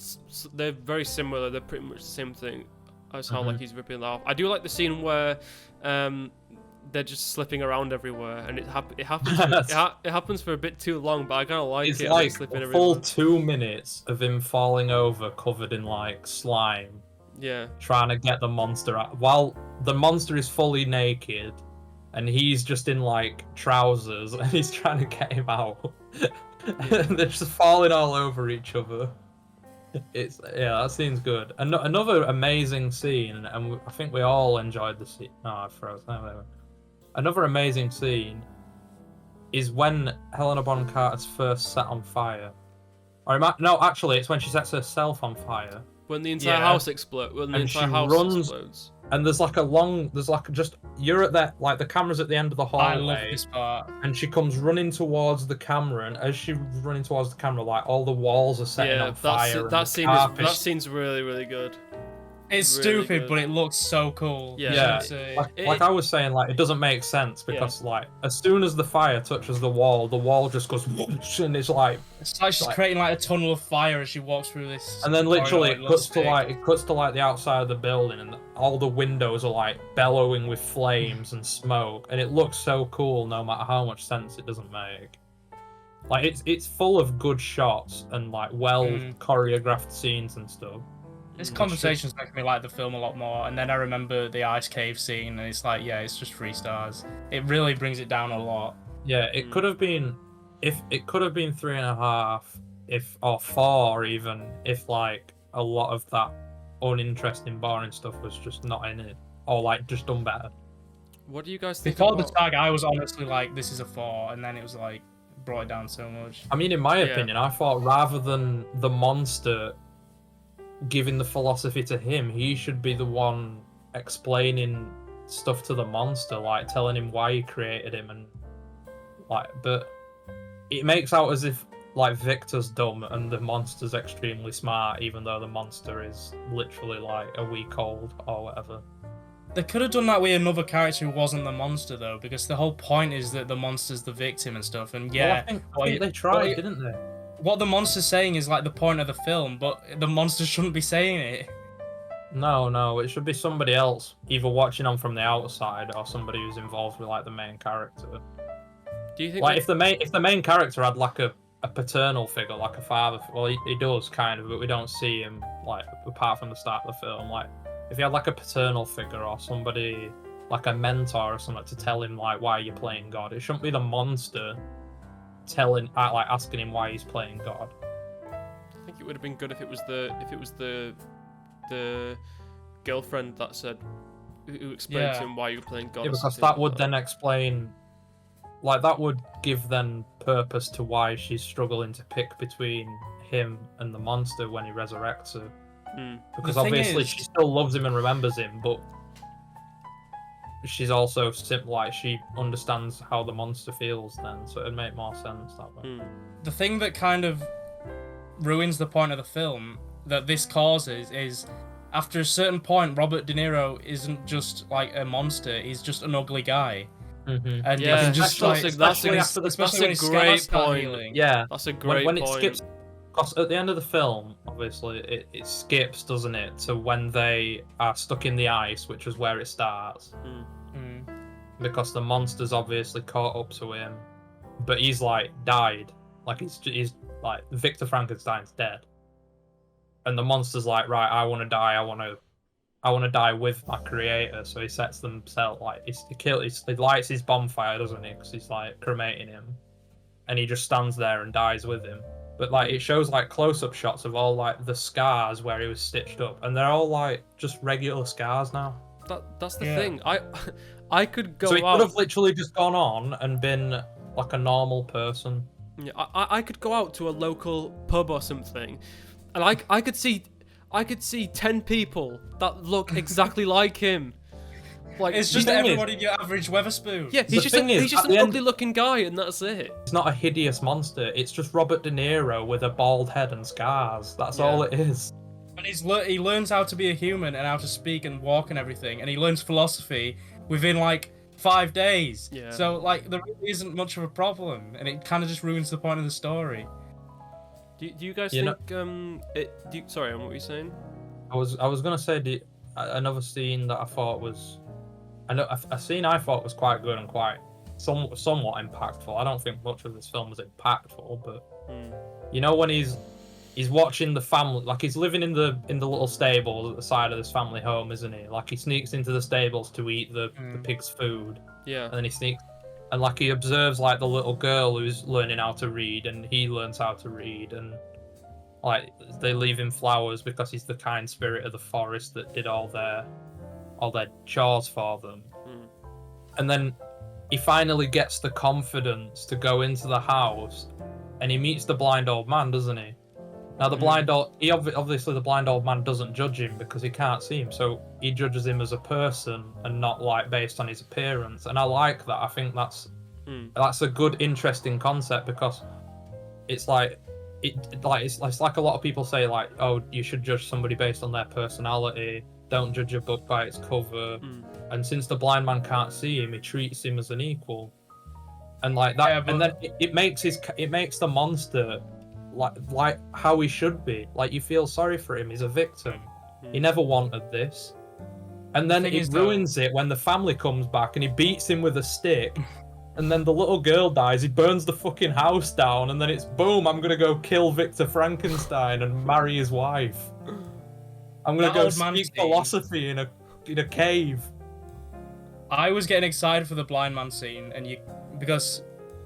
S2: they're very similar. They're pretty much the same thing. As how like he's ripping it off. I do like the scene where they're just slipping around everywhere, and it happens. It happens for a bit too long, but I kind of like it.
S3: It's like a full 2 minutes of him falling over, covered in like slime.
S2: Yeah. Trying
S3: to get the monster out, while the monster is fully naked, and he's just in like trousers, and he's trying to get him out. They're just falling all over each other. That scene's good. Another amazing scene, and I think we all enjoyed the scene. No, I froze. Another amazing scene is when Helena Bonham Carter's first set on fire. Actually, it's when she sets herself on fire.
S2: When the entire house explodes. When the
S3: And
S2: entire
S3: she
S2: house
S3: runs-
S2: explodes.
S3: And there's just you're at that, like the camera's at the end of the hallway.
S1: I love this part.
S3: And she comes running towards the camera, and as she's running towards the camera, like all the walls are setting on fire.
S2: That scene's really, really good.
S1: It's
S2: really
S1: stupid,
S2: good.
S1: but it looks so cool.
S2: Yeah.
S3: Like I was saying, like it doesn't make sense because like as soon as the fire touches the wall just goes whoosh, and it's like
S1: she's creating like a tunnel of fire as she walks through this.
S3: and then literally
S1: corridor,
S3: it cuts to the outside of the building, and all the windows are like bellowing with flames and smoke, and it looks so cool no matter how much sense it doesn't make. Like it's full of good shots and like well choreographed scenes and stuff.
S1: This conversation's making me like the film a lot more, and then I remember the ice cave scene, and it's like, yeah, it's just 3 stars. It really brings it down a lot.
S3: Yeah, it could have been, if it could have been 3.5, or 4 even, if like a lot of that uninteresting, boring stuff was just not in it, or like just done better.
S2: What do you guys think?
S1: Before the tag, I was honestly like, this is a 4, and then it was like brought it down so much.
S3: I mean, in my opinion, I thought rather than the monster giving the philosophy to him, he should be the one explaining stuff to the monster, like telling him why he created him, and like, but it makes out as if like Victor's dumb and the monster's extremely smart, even though the monster is literally like a week old or whatever.
S1: They could have done that with another character who wasn't the monster, though, because the whole point is that the monster's the victim and stuff, and yeah.
S3: Well, I think they tried, didn't they?
S1: What the monster's saying is like the point of the film, but the monster shouldn't be saying it.
S3: No, it should be somebody else, either watching on from the outside or somebody who's involved with like the main character.
S2: Do you think
S3: like if the main character had like a paternal figure, like a father? Well, he does kind of, but we don't see him like apart from the start of the film. Like if he had like a paternal figure or somebody like a mentor or something to tell him like why you're playing God, it shouldn't be the monster asking him why he's playing God.
S2: I think it would have been good if it was the girlfriend that said who explained to him why you were playing God.
S3: Yeah, because that would then explain, like that would give then purpose to why she's struggling to pick between him and the monster when he resurrects her. Because obviously she still loves him and remembers him, but she's also like she understands how the monster feels then, so it'd make more sense that way.
S1: The thing that kind of ruins the point of the film that this causes is after a certain point Robert De Niro isn't just like a monster, he's just an ugly guy.
S3: Mm-hmm.
S1: And
S2: yeah,
S1: just
S2: that's a great point.
S3: Yeah,
S2: that's a great
S3: when
S2: point.
S3: It skips, because at the end of the film, obviously, it skips, doesn't it, to when they are stuck in the ice, which is where it starts. Because the monster's obviously caught up to him, but he's like died, like he's like Victor Frankenstein's dead, and the monster's like, right, I want to die, I want to die with my creator. So he sets themselves like he lights his bonfire, doesn't he? Because he's like cremating him, and he just stands there and dies with him. But like it shows like close-up shots of all like the scars where he was stitched up, and they're all like just regular scars now.
S2: That's the thing. I could go.
S3: So he
S2: out...
S3: could have literally just gone on and been like a normal person.
S2: Yeah, I could go out to a local pub or something, and I could see 10 people that look exactly like him. Like
S1: it's just everybody your average Weatherspoon.
S2: Yeah, he's just an ugly-looking guy, and that's it.
S3: It's not a hideous monster. It's just Robert De Niro with a bald head and scars. That's all it is.
S1: And he learns how to be a human and how to speak and walk and everything, and he learns philosophy within like 5 days.
S2: Yeah.
S1: So like there really isn't much of a problem, and it kind of just ruins the point of the story.
S2: Do you guys think? Sorry, what were you saying?
S3: I was gonna say another scene that I thought was. A scene I thought was quite good and quite somewhat impactful. I don't think much of this film was impactful, but you know when he's watching the family, like he's living in the little stables at the side of this family home, isn't he? Like he sneaks into the stables to eat the pig's food.
S2: Yeah.
S3: And then he sneaks, and like he observes like the little girl who's learning how to read, and he learns how to read, and like they leave him flowers because he's the kind spirit of the forest that did all their chores for them. And then he finally gets the confidence to go into the house, and he meets the blind old man, doesn't he? Now the blind old, obviously the blind old man doesn't judge him because he can't see him, so he judges him as a person and not like based on his appearance. And I like that. I think that's a good, interesting concept because it's like it's like a lot of people say like, oh, you should judge somebody based on their personality. Don't judge a book by its cover. And since the blind man can't see him, he treats him as an equal. And like that, and then it makes the monster like how he should be. Like you feel sorry for him. He's a victim. He never wanted this. And then it ruins it when the family comes back and he beats him with a stick. And then the little girl dies. He burns the fucking house down, and then it's boom. I'm gonna go kill Victor Frankenstein and marry his wife. I'm gonna go speak philosophy in a cave.
S1: I was getting excited for the blind man scene, because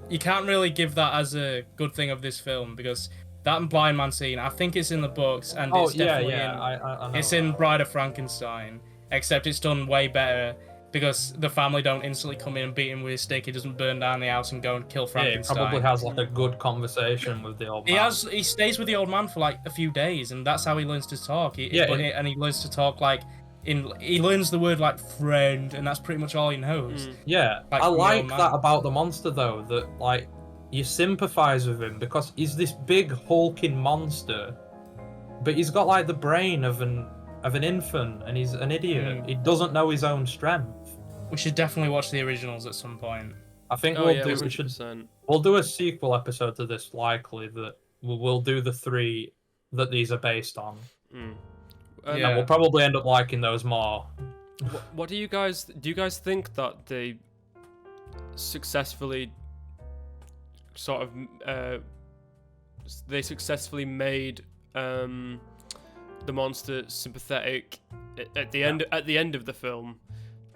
S1: you can't really give that as a good thing of this film, because that blind man scene, I think it's in the books, and it's definitely
S3: I know
S1: it's in Bride of Frankenstein, except it's done way better because the family don't instantly come in and beat him with a stick. He doesn't burn down the house and go and kill Frankenstein.
S3: Yeah, he probably has like a good conversation with the old man.
S1: He stays with the old man for like a few days, and that's how he learns to talk. And he learns to talk like he learns the word like friend, and that's pretty much all he knows.
S3: Yeah, like, I like that about the monster though, that like you sympathize with him because he's this big hulking monster, but he's got like the brain of an infant, and he's an idiot. He doesn't know his own strength.
S1: We should definitely watch the originals at some point.
S3: I think we'll do a sequel episode to this, likely that we'll do the 3 that these are based on. And we'll probably end up liking those more.
S2: What do you guys think that they successfully made the monster sympathetic at the end of the film,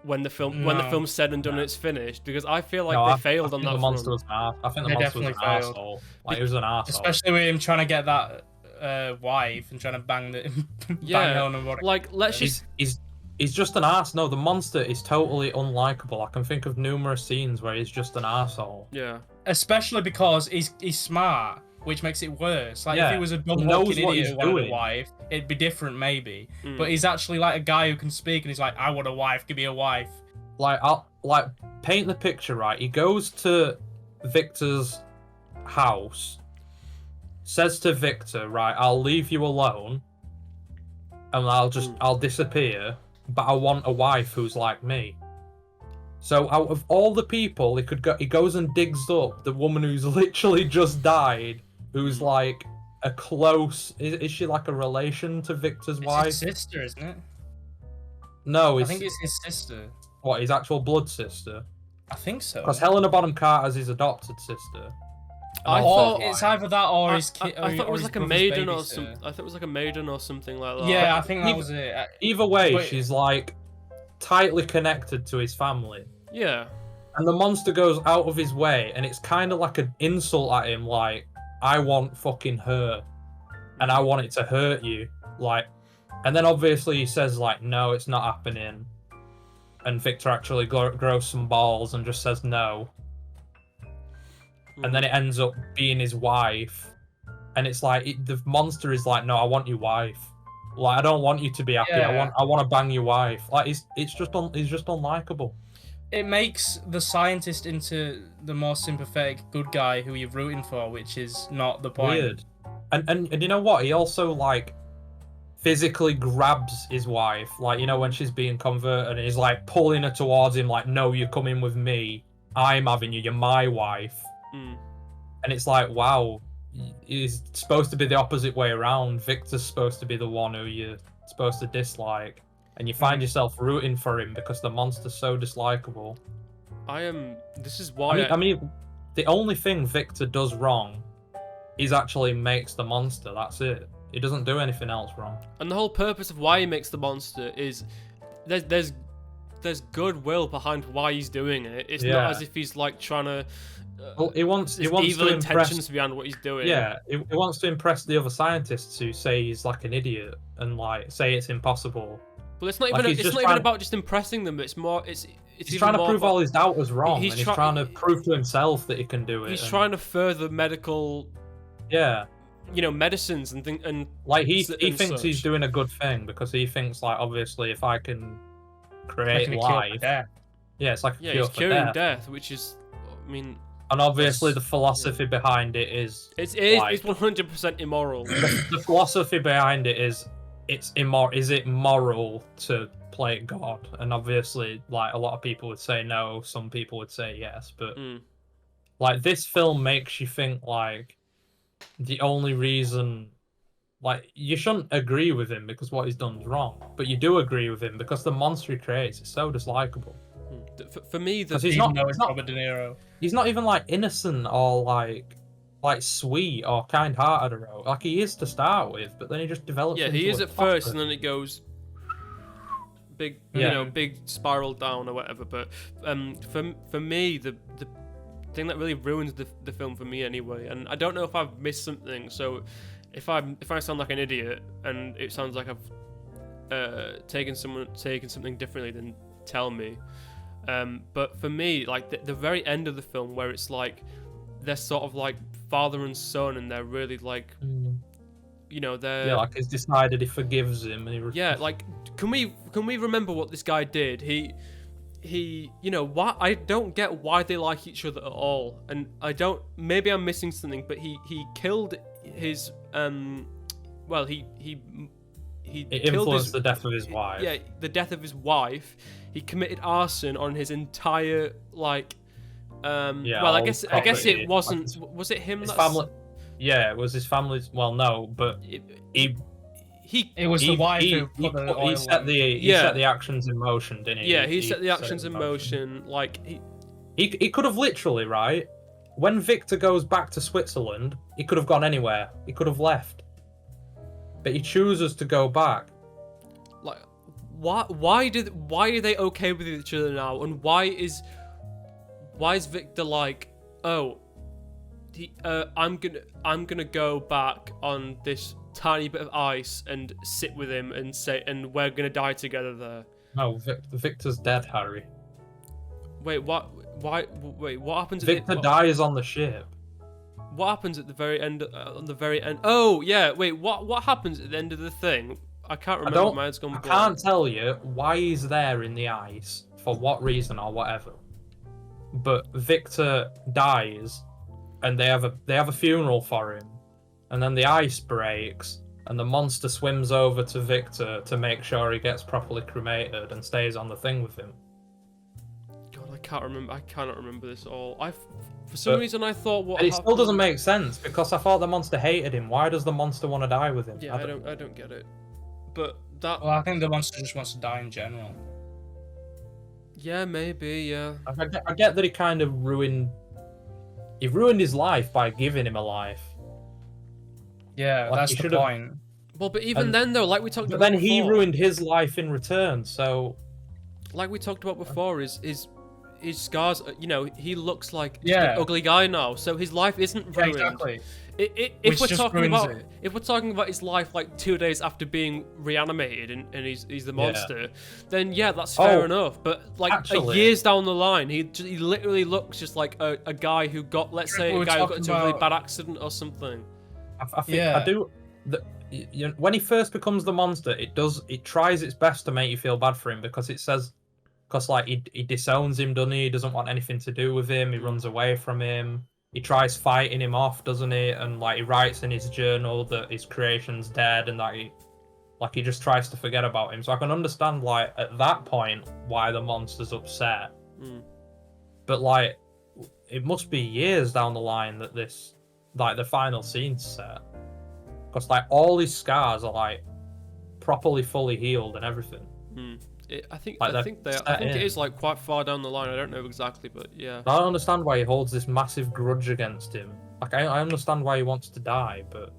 S2: when the film's said and done and it's finished? Because I feel like they failed on that.
S3: The monster was an I think the monster was an asshole. Like he was an asshole.
S1: Especially with him trying to get that wife and trying to bang her on the body.
S2: Like
S3: he's just an ass. No, the monster is totally unlikable. I can think of numerous scenes where he's just an asshole.
S2: Yeah.
S1: Especially because he's smart, which makes it worse. Like if he was a dumb fucking idiot who wanted a wife, it'd be different maybe. But he's actually like a guy who can speak, and he's like, I want a wife, give me a wife.
S3: Like I'll paint the picture, right? He goes to Victor's house, says to Victor, right, I'll leave you alone and I'll disappear, but I want a wife who's like me. So out of all the people he goes and digs up the woman who's literally just died, who's like a close, is she like a relation to Victor's wife?
S1: It's his sister, isn't it?
S3: No,
S1: I think it's his sister.
S3: What, his actual blood sister?
S1: I think so.
S3: Because Helena Bonham Carter's his adopted sister.
S1: It's either that or his kid.
S2: I thought it was like a maiden or something. I thought it was like a maiden or something like that.
S1: Yeah, I think that was it.
S3: Either way, she's like tightly connected to his family.
S2: Yeah.
S3: And the monster goes out of his way, and it's kind of like an insult at him, like, I want fucking her, and I want it to hurt you. Like, and then obviously he says, like, no, it's not happening. And Victor actually grows some balls and just says no. And then it ends up being his wife. And it's like, the monster is like, no, I want your wife. Like, I don't want you to be happy.
S1: Yeah.
S3: I want to bang your wife. Like, he's just unlikable.
S1: It makes the scientist into the more sympathetic good guy who you're rooting for, which is not the point.
S3: Weird. And you know what? He also, like, physically grabs his wife. Like, you know, when she's being converted, and he's, like, pulling her towards him, like, no, you're coming with me. I'm having you. You're my wife. And it's like, wow, it's supposed to be the opposite way around. Victor's supposed to be the one who you're supposed to dislike. And you find yourself rooting for him because the monster's so dislikable.
S2: This is why.
S3: I mean, the only thing Victor does wrong is actually makes the monster. That's it. He doesn't do anything else wrong.
S2: And the whole purpose of why he makes the monster is there's goodwill behind why he's doing it. It's not as if he's like trying to.
S3: Well, he wants
S2: evil
S3: to
S2: intentions behind what he's doing.
S3: Yeah, he wants to impress the other scientists who say he's like an idiot and like say it's impossible.
S2: Well, it's not even. It's not even about just impressing them. It's more. He's
S3: trying to prove all his doubters wrong, and he's trying to prove to himself that he can do it.
S2: He's trying to further medical.
S3: Yeah.
S2: medicines and things and
S3: like he
S2: and
S3: thinks he's
S2: such.
S3: doing a good thing because he thinks like obviously if I can create
S1: Taking a cure for
S3: life,
S1: death.
S3: yeah, it's like a
S2: Yeah,
S3: cure
S2: he's
S3: for
S2: curing
S3: death.
S2: death, which is, I mean,
S3: And obviously
S2: that's-
S3: the philosophy behind it is
S2: it's
S3: like,
S2: 100% immoral.
S3: the philosophy behind it is it's immoral. Is it moral to play God? And obviously, like a lot of people would say no, some people would say yes, but like this film makes you think like the only reason, like you shouldn't agree with him because what he's done is wrong, but you do agree with him because the monster he creates is so dislikable.
S2: For me,
S3: Because
S1: Even though it's Robert De Niro.
S3: he's not even like innocent or like sweet or kind-hearted or like he is to start with, but then he just develops.
S2: yeah,
S3: into
S2: he is
S3: a
S2: at first,
S3: fucker.
S2: and then it goes big,
S3: Yeah.
S2: big spiral down or whatever. But for me, the thing that really ruins the film for me anyway, and I don't know if I've missed something. So if I sound like an idiot and it sounds like I've taken something differently, then tell me. But for me, like the very end of the film, where it's like they're sort of like father and son, and they're really like, they're
S3: Yeah, like he's decided he forgives him. And
S2: yeah, like can we remember what this guy did? He why I don't get why they like each other at all, and I don't. Maybe I'm missing something, but he killed his he
S3: it
S2: killed
S3: influenced the death of his wife.
S2: Yeah, the death of his wife. He committed arson on his entire like.
S3: Yeah,
S2: well, I
S3: all
S2: guess
S3: property,
S2: it wasn't.
S3: like
S2: Was it him?
S3: his
S2: That's,
S3: family. Yeah, it was his family's. Well, no, but he
S1: It was the wife who put the oil
S3: he set
S1: on.
S3: he set the actions in motion, didn't he?
S2: Yeah, he set the actions in motion. Like
S3: he could have literally, right? When Victor goes back to Switzerland, he could have gone anywhere. He could have left, but he chooses to go back.
S2: Like, why are they okay with each other now? And why is Victor like, oh, I'm gonna go back on this tiny bit of ice and sit with him and we're gonna die together there.
S3: No, Victor's dead, Harry.
S2: Wait, what? Why? Wait, what happens?
S3: Victor dies on the ship.
S2: What happens at the very end? On the very end? Oh yeah. Wait, what happens at the end of the thing? I can't remember. My head's gone blank.
S3: I can't tell you why he's there in the ice for what reason or whatever. But Victor dies, and they have a funeral for him, and then the ice breaks, and the monster swims over to Victor to make sure he gets properly cremated and stays on the thing with him.
S2: God, I cannot remember this at all. For some reason I thought what.
S3: And it still doesn't make sense because I thought the monster hated him. Why does the monster want to die with him?
S2: Yeah, I don't get it. But that.
S1: Well, I think the monster just wants to die in general.
S2: Yeah, maybe. Yeah.
S3: I get that he kind of ruined his life by giving him a life.
S1: Yeah,
S3: Like,
S1: that's
S3: he
S1: the point.
S2: Well, but even then though, like we talked
S3: But
S2: about
S3: then he
S2: before,
S3: ruined his life in return. So,
S2: like we talked about before, his scars. He looks like
S1: Yeah.
S2: an ugly guy now, so his life isn't
S1: Yeah,
S2: ruined.
S1: exactly.
S2: If
S1: Which
S2: we're
S1: just
S2: talking
S1: ruins
S2: about
S1: it.
S2: if we're talking about his life like 2 days after being reanimated and he's the monster, then yeah, that's fair enough. But like
S3: actually-
S2: years down the line, he literally looks just like a guy who got, let's say,
S1: We're
S2: a guy who got
S1: talking
S2: into a really
S1: about-
S2: bad accident or something.
S3: I think
S1: Yeah.
S3: I do. When he first becomes the monster, it tries its best to make you feel bad for him because it says, like he disowns him, doesn't he? He doesn't want anything to do with him. He runs away from him. He tries fighting him off, doesn't he? And like he writes in his journal that his creation's dead and that he just tries to forget about him. So I can understand like at that point why the monster's upset. But like it must be years down the line that this like the final scene's set. Because like all his scars are like properly fully healed and everything.
S2: I think
S3: Like
S2: it is like quite far down the line. I don't know exactly, but yeah.
S3: I don't understand why he holds this massive grudge against him. Like I understand why he wants to die, but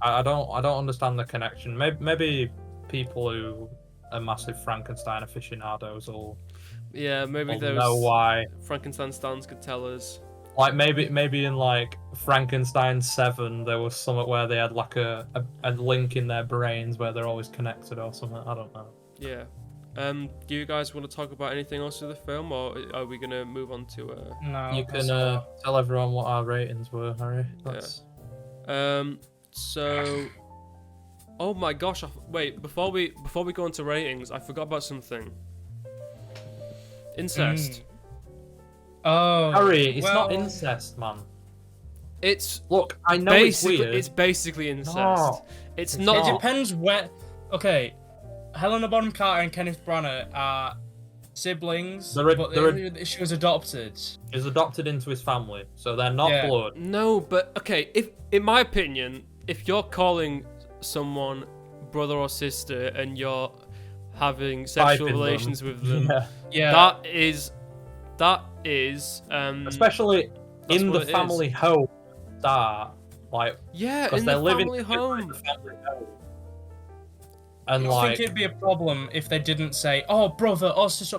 S3: I don't understand the connection. Maybe people who are massive Frankenstein aficionados will
S2: maybe those
S3: know why.
S2: Frankenstein stans could tell us.
S3: Like maybe in like Frankenstein 7 there was something where they had like a link in their brains where they're always connected or something. I don't know.
S2: Yeah. Do you guys want to talk about anything else of the film, or are we gonna move on to?
S1: No.
S3: You can tell everyone what our ratings were, Harry.
S2: So, oh my gosh! Wait, before we go into ratings, I forgot about something. Incest.
S1: Oh,
S3: Harry, it's not incest, man.
S2: It's
S3: Look, I know it's weird.
S2: It's basically incest.
S3: No,
S2: it's
S3: it's
S2: not.
S1: It depends where. Okay, Helena Bonham Carter and Kenneth Branagh are siblings, but she was adopted.
S3: She was adopted into his family, so they're not blood.
S2: No, but okay. If, in my opinion, if you're calling someone brother or sister and you're having sexual relations with them, that is,
S3: especially in the family home.
S2: Because
S3: they're living
S2: family home.
S3: in the family home. And
S1: I think it'd be a problem if they didn't say, "Oh, brother or sister."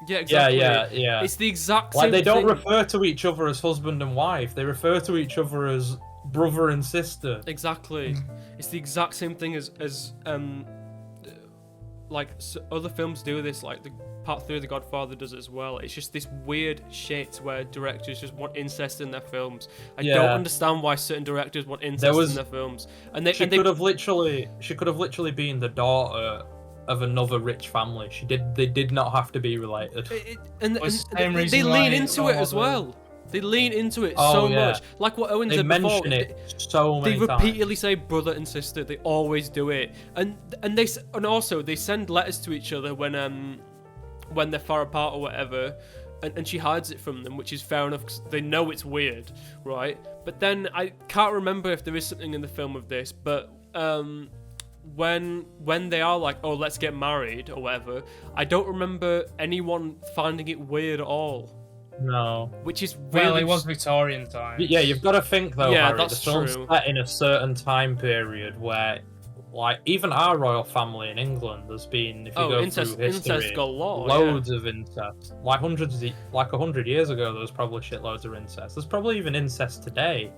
S2: Yeah, exactly.
S3: Yeah.
S2: It's the exact same.
S3: Like they don't
S2: thing.
S3: refer to each other as husband and wife. They refer to each other as brother and sister.
S2: Exactly. It's the exact same thing as other films do this. Like the Part 3 of The Godfather does it as well. It's just this weird shit where directors just want incest in their films. I don't understand why certain directors want incest in their films. And she could have literally
S3: been the daughter of another rich family. They did not have to be related.
S2: They lean into it as well. They lean into it so much. Like what Owen said before.
S3: They mention it so many times.
S2: They repeatedly say brother and sister. They always do it. And also they send letters to each other when they're far apart or whatever, and she hides it from them, which is fair enough because they know it's weird, right? But then I can't remember if there is something in the film of this, but when they are like, oh, let's get married or whatever, I don't remember anyone finding it weird at all.
S3: No.
S2: Which is really...
S1: Well, it was Victorian time.
S3: Yeah, you've got to think though, Harry,
S2: that's
S3: the film's set in a certain time period where, like, even our royal family in England, there's been, if you go
S2: incest,
S3: through history,
S2: incest galore,
S3: loads of incest. Like 100 years ago, there was probably shitloads of incest. There's probably even incest today.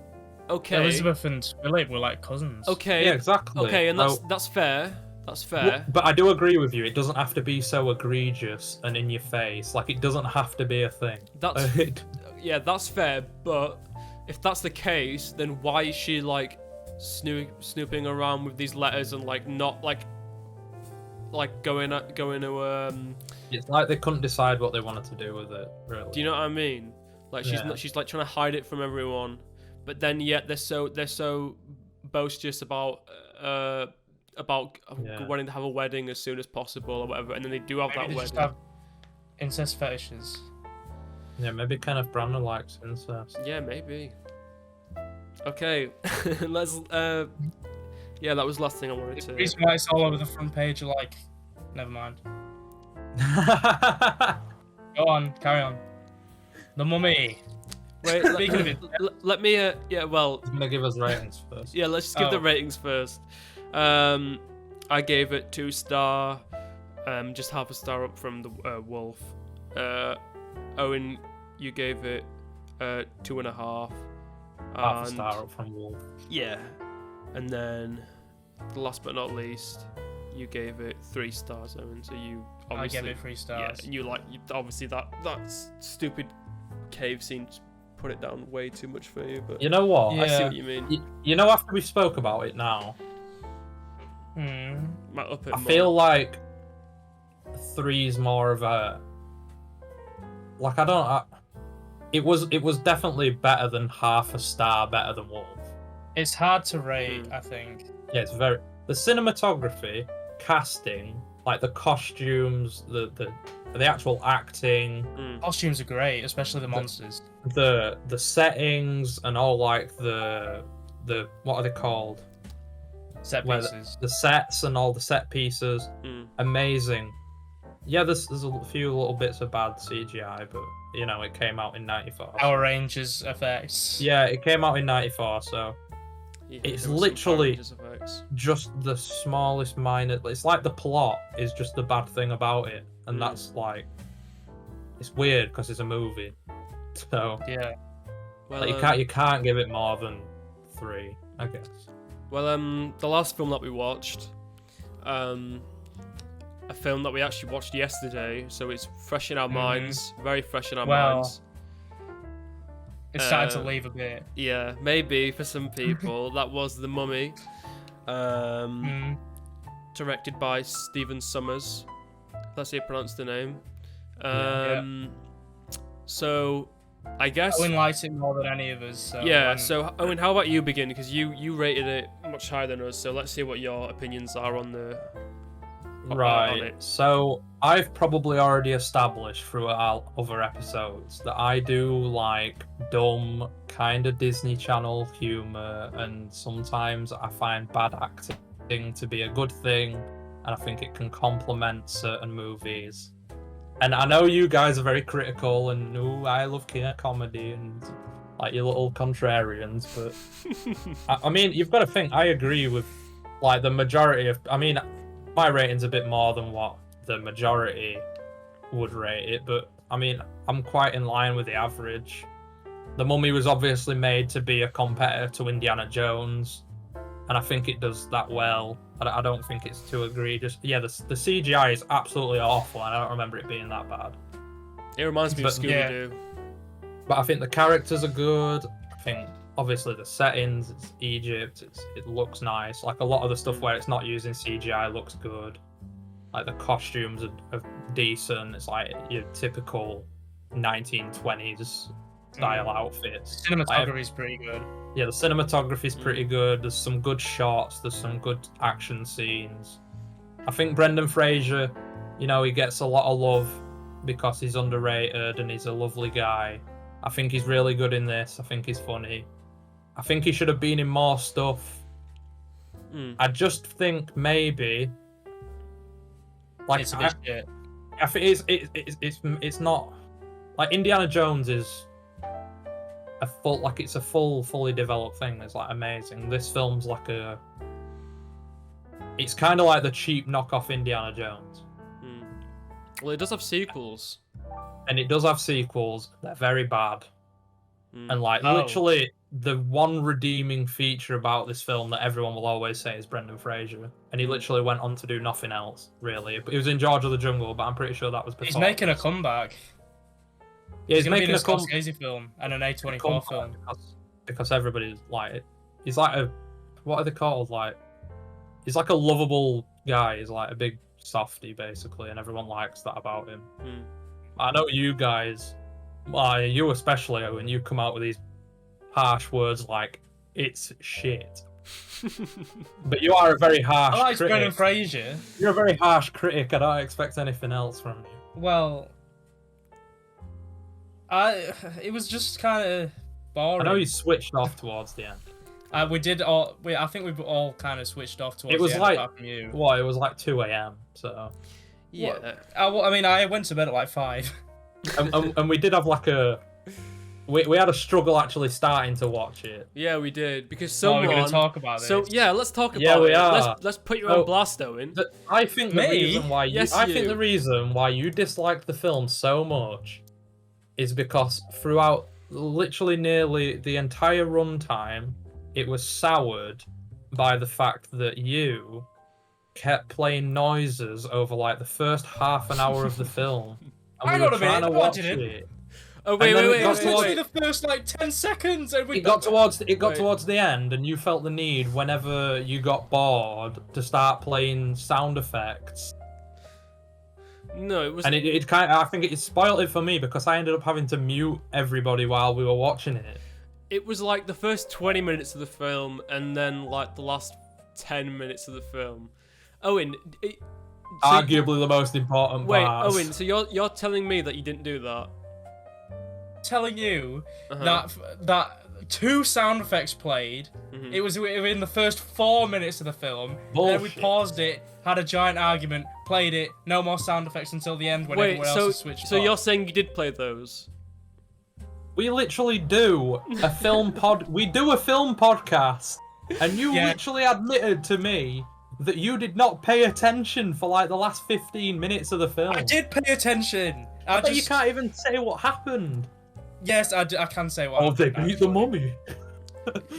S2: Okay.
S1: Elizabeth and Philip were like cousins.
S2: Okay.
S3: Yeah, exactly.
S2: Okay, and that's fair. That's fair.
S3: But I do agree with you. It doesn't have to be so egregious and in your face. Like, it doesn't have to be a thing.
S2: That's fair. But if that's the case, then why is she like snooping around with these letters and like not like going to
S3: It's like they couldn't decide what they wanted to do with it, really.
S2: Do you know what I mean? Like she's like trying to hide it from everyone, but then yet they're so boisterous about wanting to have a wedding as soon as possible or whatever, and then they do have that wedding.
S1: Just have incest fetishes.
S3: Yeah, maybe Kenneth Branagh likes incest.
S2: Yeah, maybe. Okay, let's. That was the last thing I wanted to.
S1: The reason why it's all over the front page, are like, never mind. Go on, carry on. The Mummy.
S2: Wait, let me. Well,
S3: I'm gonna give us ratings first.
S2: Yeah, let's just give the ratings first. I gave it 2-star, just half a star up from the Wolf. Owen, you gave it 2.5.
S3: Half a star up from Wolf.
S2: Yeah, and then last but not least, you gave it 3 stars, Owen. So you obviously
S1: I gave it 3 stars.
S2: Yeah, and obviously that stupid cave scene put it down way too much for you. But
S3: you know what?
S2: I see what you mean.
S3: You know, after we spoke about it now,
S2: I
S3: feel like 3's more of a like It was definitely better than half a star better than Wolf.
S1: It's hard to rate, I think.
S3: Yeah, it's very... The cinematography, casting, like the costumes, the actual acting...
S1: Costumes are great, especially the monsters.
S3: The settings and all, like, the what are they called?
S1: Set pieces.
S3: The sets and all the set pieces. Amazing. Yeah, there's a few little bits of bad CGI, but... You know, it came out in 94.
S1: Power Rangers effects.
S3: Yeah, it came out in 94, so... It's literally just the smallest minor... It's like the plot is just the bad thing about it. And that's like... It's weird, because it's a movie. So...
S1: Yeah.
S2: Well,
S3: like, you can't give it more than 3, I guess.
S2: Well, the last film that we watched... a film that we actually watched yesterday, so it's fresh in our minds, very fresh in our minds.
S1: It's starting to leave a bit.
S2: Yeah, maybe for some people. That was The Mummy. Directed by Stephen Sommers. That's how you pronounce the name. So, I guess...
S1: Owen likes it more than any of us. So,
S2: yeah, so Owen, how about you begin? Because you rated it much higher than us, so let's see what your opinions are on the...
S3: Right, so I've probably already established throughout other episodes that I do like dumb, kind of Disney Channel humour, and sometimes I find bad acting to be a good thing, and I think it can complement certain movies. And I know you guys are very critical, and I love comedy, and like you little contrarians, but I mean, you've got to think, I agree with like the majority of, I mean, my rating's a bit more than what the majority would rate it, but I mean, I'm quite in line with the average. The Mummy was obviously made to be a competitor to Indiana Jones, and I think it does that well. I don't think it's too egregious. Yeah, the CGI is absolutely awful, and I don't remember it being that bad.
S2: It reminds me of Scooby-Doo.
S3: But I think the characters are good. I think obviously the settings, it's Egypt, it looks nice. Like a lot of the stuff where it's not using CGI looks good. Like the costumes are decent. It's like your typical 1920s style outfits.
S1: Cinematography is pretty good.
S3: Yeah, the cinematography is pretty good. There's some good shots. There's some good action scenes. I think Brendan Fraser, you know, he gets a lot of love because he's underrated and he's a lovely guy. I think he's really good in this. I think he's funny. I think he should have been in more stuff. I just think maybe, like,
S1: it's a bit shit.
S3: I think it's not like Indiana Jones is a fully developed thing. It's like amazing. This film's like it's kind of like the cheap knockoff Indiana Jones.
S2: Well, it does have sequels.
S3: And it does have sequels. They're very bad. And like literally the one redeeming feature about this film that everyone will always say is Brendan Fraser. And he literally went on to do nothing else, really. He was in George of the Jungle, but I'm pretty sure that was before.
S1: He's making a comeback.
S3: Yeah, he's making
S1: a
S3: comeback.
S1: Scorsese film and an A24 film.
S3: Because everybody's like, he's like what are they called? Like, he's like a lovable guy. He's like a big softie, basically, and everyone likes that about him. I know you guys, you especially, when you come out with these harsh words like, it's shit. But you are a very harsh critic.
S1: Brendan Fraser.
S3: You're a very harsh critic. I don't expect anything else from you.
S1: Well, it was just kind of boring.
S3: I know you switched off towards the end.
S1: I think we've all kind of switched off towards
S3: it was
S1: the end,
S3: like,
S1: apart from you.
S3: Well, it was like 2 a.m. So.
S2: Yeah.
S1: I mean, I went to bed at like 5.
S3: and we did have like we had a struggle actually starting to watch it.
S2: Yeah, we did, because someone...
S1: we're going to talk about this.
S2: So, yeah, let's talk about it.
S3: Yeah, we are.
S2: Let's put you on blast, Owen.
S3: I think the reason why
S2: the
S3: reason why you disliked the film so much is because throughout literally nearly the entire runtime, it was soured by the fact that you kept playing noises over like the first half an hour of the film. And we were trying to watch it.
S2: Oh wait!
S1: That's literally the first like 10 seconds. And
S3: it got towards the end, and you felt the need whenever you got bored to start playing sound effects.
S2: No, it was.
S3: And it kind of, I think it spoiled it for me because I ended up having to mute everybody while we were watching it.
S2: It was like the first 20 minutes of the film, and then like the last 10 minutes of the film. Owen,
S3: arguably the most important parts.
S2: Owen, so you're telling me that you didn't do that?
S1: Telling you that 2 sound effects played. It was in the first 4 minutes of the film.
S3: Bullshit.
S1: Then we paused it, had a giant argument, played it, no more sound effects until the end when everyone else has switched
S2: so
S1: off.
S2: you're saying you did play those?
S3: We literally do a film we do a film podcast, and you literally admitted to me that you did not pay attention for like the last 15 minutes of the film.
S1: I did pay attention.
S3: You can't even say what happened.
S1: Yes, I can say what happened.
S3: They beat the mummy.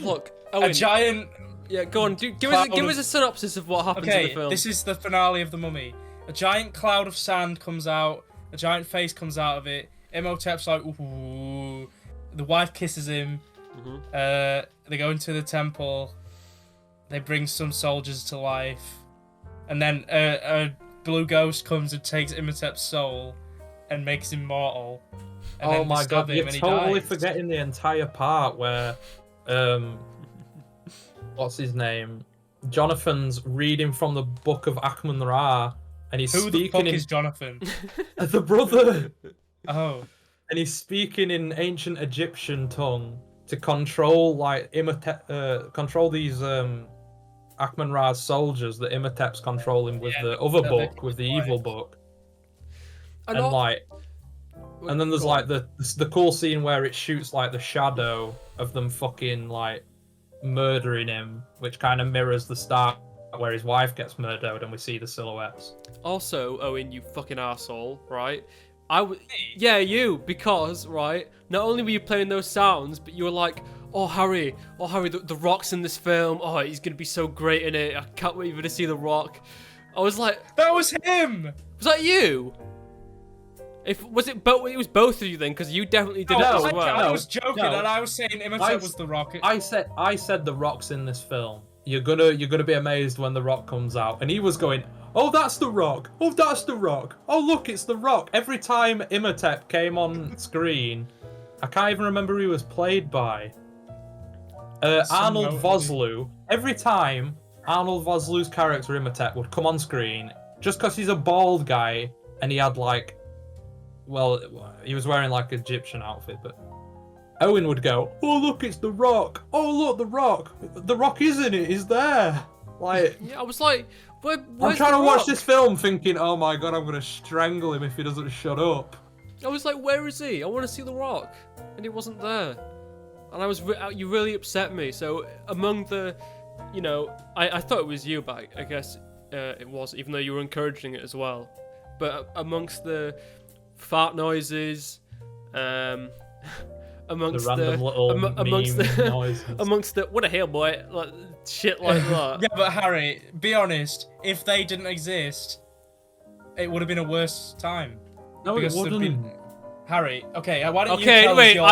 S2: Look, Owen,
S1: a giant...
S2: Yeah, go on. Give us a synopsis of what happens in the film.
S1: This is the finale of The Mummy. A giant cloud of sand comes out. A giant face comes out of it. Imhotep's like, ooh. the wife kisses him. They go into the temple. They bring some soldiers to life, and then a blue ghost comes and takes Imhotep's soul and makes him mortal. And
S3: oh
S1: then
S3: my god, you're totally
S1: dies.
S3: forgetting the entire part where, what's his name? Jonathan's reading from the book of Akhman Ra, and he's
S1: Who
S3: speaking
S1: the fuck
S3: in
S1: is Jonathan?
S3: the brother,
S1: Oh,
S3: and he's speaking in ancient Egyptian tongue to control like control these Akhman Ra's soldiers that Imhotep's controlling with the other book, with the evil book. And like, and then there's like the cool scene where it shoots like the shadow of them fucking like murdering him, which kind of mirrors the start where his wife gets murdered and we see the silhouettes.
S2: Also, Owen, you fucking arsehole, right? Yeah, you, because, right, not only were you playing those sounds, but you were like, oh Harry, the Rock's in this film, oh, he's gonna be so great in it, I can't wait for to see the Rock. I was like,
S1: that was him!
S2: Was that you? It was both of you then, because you definitely did it as well.
S1: I was joking, and I was saying Imhotep was the Rock.
S3: I said the Rock's in this film. You're gonna be amazed when the Rock comes out, and he was going, oh, that's the Rock. Oh, that's the Rock. Oh, look, it's the Rock. Every time Imhotep came on screen, I can't even remember who he was played by. Arnold Vosloo. Every time Arnold Vosloo's character Imhotep would come on screen, just because he's a bald guy and he had like, well, he was wearing like an Egyptian outfit, but Owen would go, oh, look, it's the Rock. Oh, look, the Rock. The Rock is in it. He's there. Like,
S2: yeah, I was like,
S3: I'm trying to watch this film thinking, oh my god, I'm going to strangle him if he doesn't shut up.
S2: I was like, where is he? I want to see the Rock. And he wasn't there. And you really upset me. So among the, you know, I thought it was you, but I guess it was, even though you were encouraging it as well. But amongst the fart noises, amongst the what a hell boy, like shit like that.
S1: Yeah, but Harry, be honest. If they didn't exist, it would have been a worse time.
S3: No, it wouldn't.
S1: Harry, okay, why don't you tell us your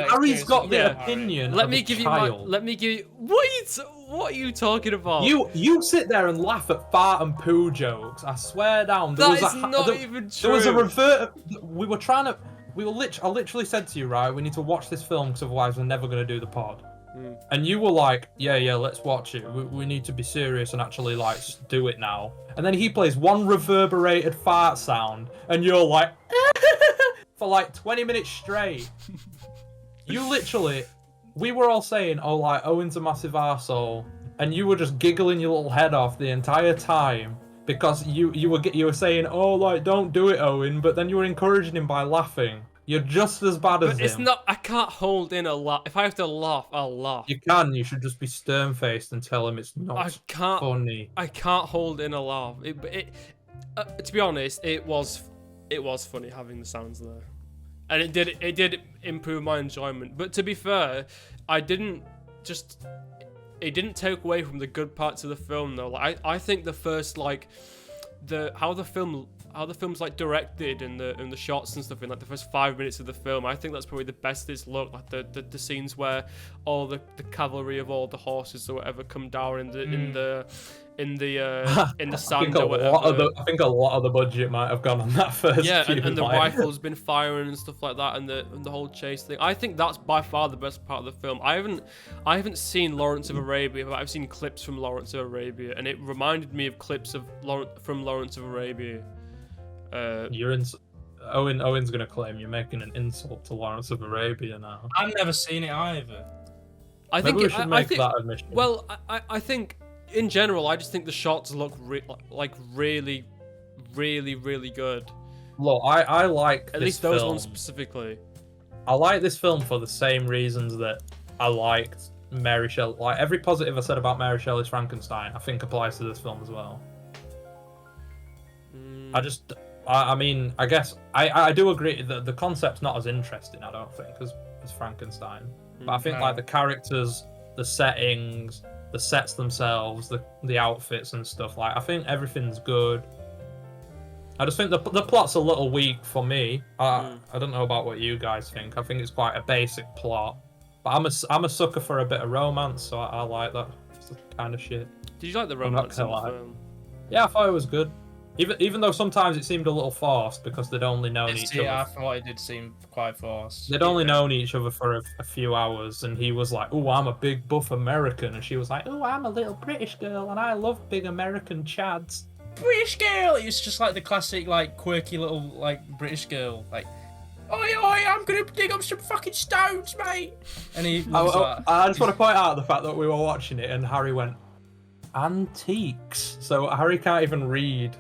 S3: Harry's got the opinion.
S2: Let me give you. What are you talking about?
S3: You sit there and laugh at fart and poo jokes. I swear down.
S2: That's not even true.
S3: There was a revert. I literally said to you, right, we need to watch this film because otherwise we're never going to do the pod. And you were like, yeah, let's watch it. We need to be serious and actually like do it now. And then he plays one reverberated fart sound, and you're like, for like 20 minutes straight. You literally, we were all saying, oh, like Owen's a massive arsehole, and you were just giggling your little head off the entire time because you were saying, oh, like don't do it, Owen, but then you were encouraging him by laughing. You're just as bad as him.
S2: But it's not. I can't hold in a laugh. If I have to laugh, I'll laugh.
S3: You can. You should just be stern-faced and tell him it's not funny.
S2: I can't hold in a laugh. To be honest, it was funny having the sounds there, and it did improve my enjoyment. But to be fair, it didn't take away from the good parts of the film though. Like I think the first how the film's like directed and the shots and stuff in like the first 5 minutes of the film, I think that's probably the best it's looked. Like the scenes where all the cavalry of all the horses or whatever come down in the sand or whatever.
S3: I think a lot of the budget might have gone on that first.
S2: Yeah, and the rifles been firing and stuff like that, and the whole chase thing. I think that's by far the best part of the film. I haven't seen Lawrence of Arabia, but I've seen clips from Lawrence of Arabia, and it reminded me of clips from Lawrence of Arabia.
S3: Owen's gonna claim you're making an insult to Lawrence of Arabia now.
S1: I've never seen it either.
S2: I think
S3: we should make that admission.
S2: Well, I think in general, I just think the shots look really, really, really good.
S3: Look, I like
S2: at least those ones specifically.
S3: I like this film for the same reasons that I liked Mary Shelley. Like every positive I said about Mary Shelley's Frankenstein, I think applies to this film as well. I mean, I guess I do agree that the concept's not as interesting, I don't think, as Frankenstein. But I think like the characters, the settings, the sets themselves, the outfits and stuff, like I think everything's good. I just think the plot's a little weak for me. I don't know about what you guys think. I think it's quite a basic plot. But I'm a sucker for a bit of romance, so I like that kind of shit.
S2: Did you like the romance in the film?
S3: Yeah, I thought it was good. Even though sometimes it seemed a little forced because they'd only known each other.
S1: I thought it did seem quite forced.
S3: They'd only known each other for a few hours, and he was like, "Oh, I'm a big buff American," and she was like, "Oh, I'm a little British girl, and I love big American chads."
S1: British girl. It's just like the classic, like quirky little like British girl, like, "Oi, oi, I'm gonna dig up some fucking stones, mate." And he loves that.
S3: I just want to point out the fact that we were watching it, and Harry went, "Antiques." So Harry can't even read.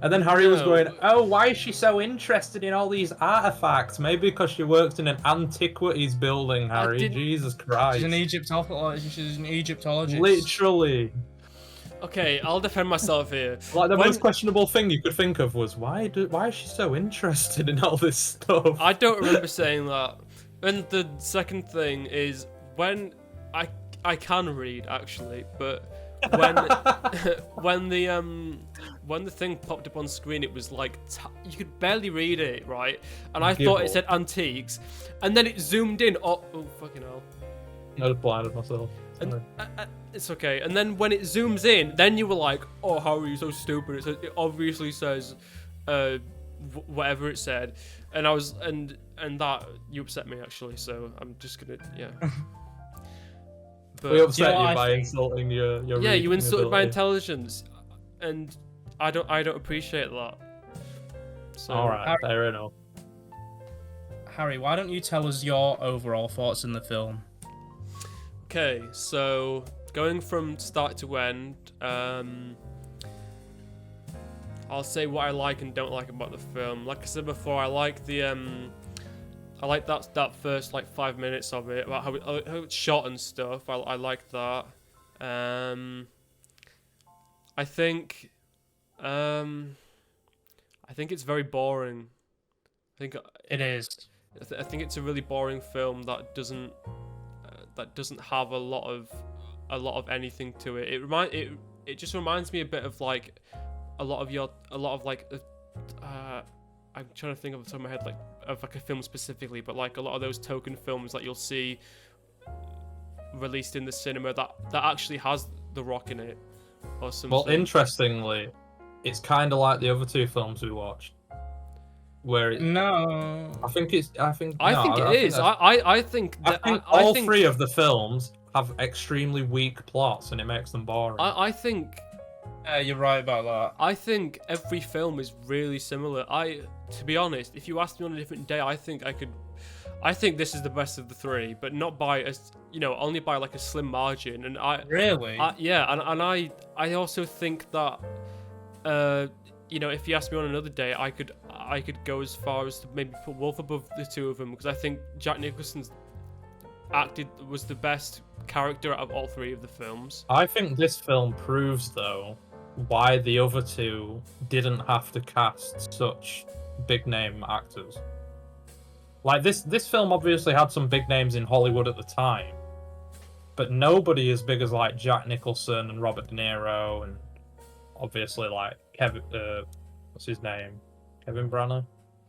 S3: And then Harry was going, "Oh, why is she so interested in all these artifacts? Maybe because she works in an antiquities building, Harry. Jesus Christ.
S1: She's an Egyptologist.
S3: Literally.
S2: Okay, I'll defend myself here.
S3: Like, the most questionable thing you could think of was, why is she so interested in all this stuff?
S2: I don't remember saying that. And the second thing is, when I can read, actually, but when the thing popped up on screen, it was like you could barely read it, right? And I thought it said antiques, and then it zoomed in. Oh fucking hell!
S3: I just blinded myself.
S2: And, it's okay. And then when it zooms in, then you were like, "Oh, how are you so stupid?" It obviously says whatever it said, and I was and that you upset me actually. So I'm just gonna But,
S3: we upset you by insulting your
S2: yeah, you insulted my
S3: ability.
S2: intelligence, and I don't appreciate that. So,
S3: all right, fair enough.
S1: Harry, why don't you tell us your overall thoughts in the film?
S2: Okay, so going from start to end, I'll say what I like and don't like about the film. Like I said before, I like that first like 5 minutes of it, about how it's shot and stuff. I like that. I think it's very boring. I think
S1: it is.
S2: I think it's a really boring film that doesn't have a lot of anything to it. It just reminds me a bit of like I'm trying to think off the top of my head like of like a film specifically, but like a lot of those token films that you'll see released in the cinema that actually has The Rock in it or something.
S3: Well, interestingly, it's kind of like the other two films we watched, where
S1: I
S3: think
S2: it is. I think
S3: all three of the films have extremely weak plots, and it makes them boring.
S2: I think.
S1: Yeah, you're right about that.
S2: I think every film is really similar. To be honest, if you asked me on a different day, I think this is the best of the three, but not by only by like a slim margin. And
S1: really,
S2: and I also think that if you asked me on another day, I could go as far as to maybe put Wolf above the two of them, because I think Jack Nicholson's was the best character out of all three of the films.
S3: I think this film proves, though, why the other two didn't have to cast such big name actors. Like this film obviously had some big names in Hollywood at the time, but nobody as big as like Jack Nicholson and Robert De Niro, and obviously like Kevin, what's his name, Kevin Branagh.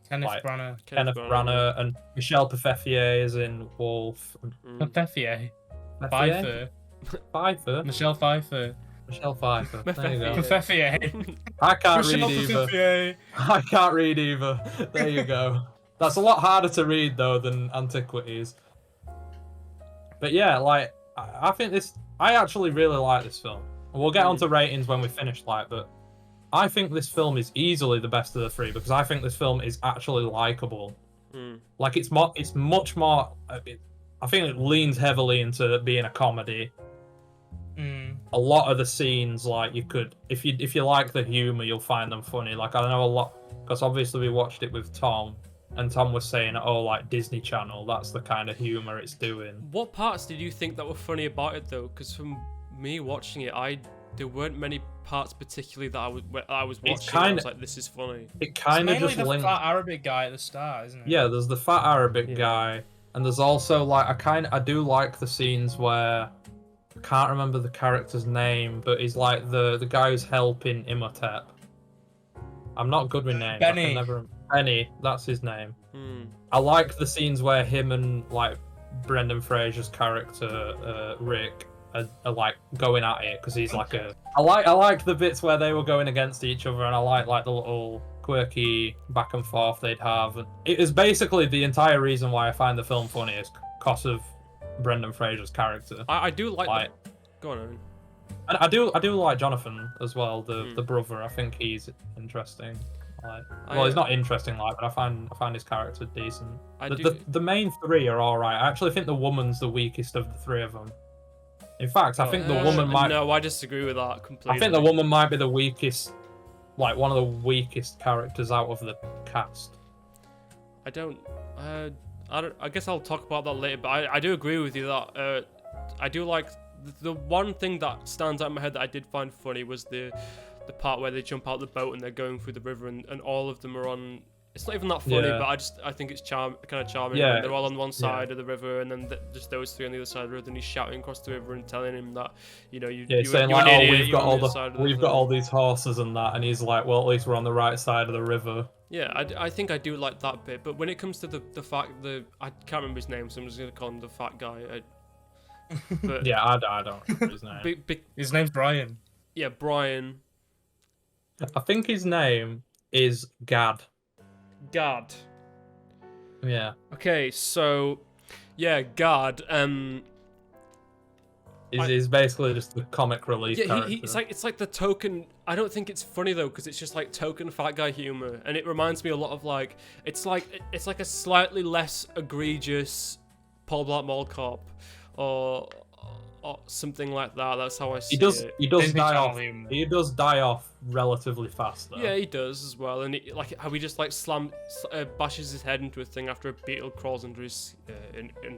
S1: Kenneth Branagh.
S3: Kenneth Branagh and Michelle Pfeffier is in Wolf.
S1: Pfeffier. Pfeiffer. Michelle Pfeiffer.
S3: Michelle Pfeiffer. There you go.
S1: Pfeffier.
S3: I can't read either. I can't read either. There you go. That's a lot harder to read though than Antiquities. But yeah, like I think I actually really like this film. We'll get onto ratings when we finish, but I think this film is easily the best of the three because I think this film is actually likable. Like it's much more. I think it leans heavily into being a comedy. A lot of the scenes, like you could, if you like the humor, you'll find them funny. Like I know a lot because obviously we watched it with Tom, and Tom was saying, "Oh, like Disney Channel, that's the kind of humor it's doing."
S2: What parts did you think that were funny about it though? Because from me watching it, there weren't many parts particularly that I was watching. I was like, "This is funny."
S3: It kind of just
S1: the
S3: linked.
S1: fat Arabic guy at the start, isn't it?
S3: Yeah, there's the fat Arabic guy, and there's also like I do like the scenes where I can't remember the character's name, but he's like the guy who's helping Imhotep. I'm not good with names.
S1: Benny.
S3: I can never. Benny, that's his name.
S2: Hmm.
S3: I like the scenes where him and like Brendan Fraser's character Rick are like going at it because he's like a. I like the bits where they were going against each other, and I like the little quirky back and forth they'd have. And it is basically the entire reason why I find the film funny is because of Brendan Fraser's character.
S2: I do like that. Go on, Owen.
S3: And I do like Jonathan as well, the brother. I think he's interesting. Well, he's not interesting, but I find his character decent. The main three are all right. I actually think the woman's the weakest of the three of them. In fact, I think the woman might.
S2: No, I disagree with that completely.
S3: I think the woman might be the weakest, one of the weakest characters out of the cast.
S2: I don't. I guess I'll talk about that later. But I do agree with you that I do like the one thing that stands out in my head that I did find funny was the part where they jump out the boat and they're going through the river and all of them are on. It's not even that funny, but I think it's kind of charming.
S3: Yeah,
S2: when they're all on one side of the river, and then just those three on the other side of the river. And he's shouting across the river and telling him that,
S3: saying like, oh, we've got all these horses and that, and he's like, well, at least we're on the right side of the river.
S2: Yeah, I think I do like that bit, but when it comes to the fact I can't remember his name, so I'm just gonna call him the fat guy. But
S3: yeah, I don't remember his name.
S1: His name's Brian.
S2: Yeah, Brian.
S3: I think his name is Gad.
S2: Gad.
S3: Yeah.
S2: Okay, so yeah, Gad.
S3: He's basically just the comic relief character.
S2: It's like the token. I don't think it's funny though, because it's just like token fat guy humor, and it reminds me a lot of it's like a slightly less egregious Paul Blart Mall Cop, or something like that. That's how I see it.
S3: He does die off. He does die off relatively fast though.
S2: Yeah, he does as well, and how he just bashes his head into a thing after a beetle crawls under his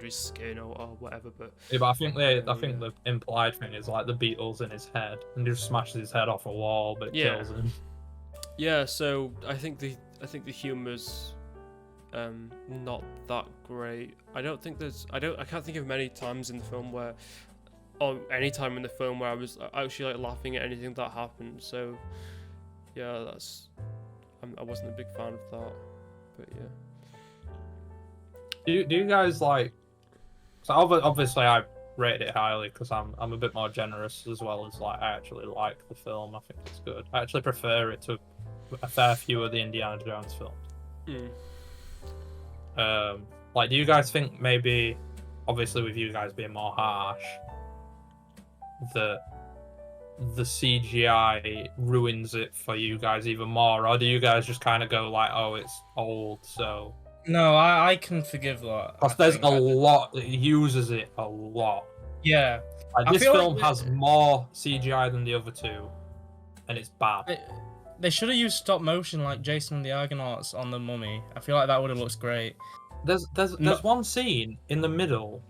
S2: skin or whatever. But
S3: I think the implied thing is like the beetle's in his head and he just smashes his head off a wall, but it kills him.
S2: Yeah, so I think the humor's not that great. I can't think of many times in the film where. Or any time in the film where I was actually laughing at anything that happened. So, yeah, I wasn't a big fan of that. But yeah.
S3: Do you guys like? So obviously I rated it highly because I'm a bit more generous as well as I actually like the film. I think it's good. I actually prefer it to a fair few of the Indiana Jones films. Do you guys think maybe, obviously with you guys being more harsh, that the CGI ruins it for you guys even more, or do you guys just kind of go like, oh, it's old, so?
S1: No, I can forgive that.
S3: Because there's a lot that uses it a lot.
S1: Yeah.
S3: This film has more CGI than the other two, and it's bad.
S1: They should have used stop motion like Jason and the Argonauts on the Mummy. I feel like that would have looked great.
S3: There's one scene in the middle.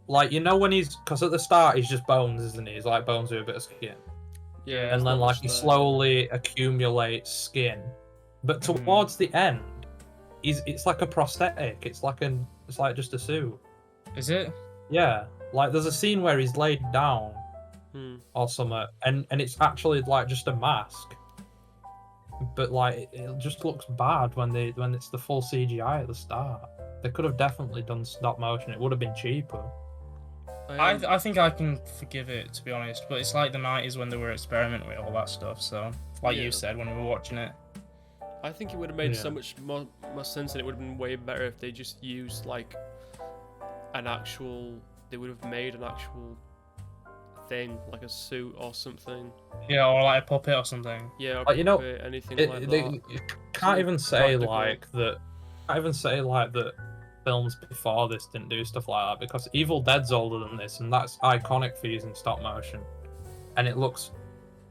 S3: When because at the start he's just bones, isn't he? He's like bones with a bit of skin.
S2: Yeah.
S3: And then he slowly accumulates skin. But towards the end, it's like a prosthetic. It's like just a suit.
S1: Is it?
S3: Yeah. There's a scene where he's laid down or something, and it's actually just a mask. But it just looks bad when it's the full CGI at the start. They could have definitely done stop motion. It would have been cheaper.
S1: I think I can forgive it, to be honest, but it's like the 90s when they were experimenting with all that stuff, so you said when we were watching it.
S2: I think it would have made so much more sense, and it would have been way better if they just used they would have made an actual thing, like a suit or something.
S1: Yeah, or like a puppet or something.
S2: Yeah, or puppet, anything like that.
S3: You can't even say that films before this didn't do stuff like that, because Evil Dead's older than this, and that's iconic for using stop motion. And it looks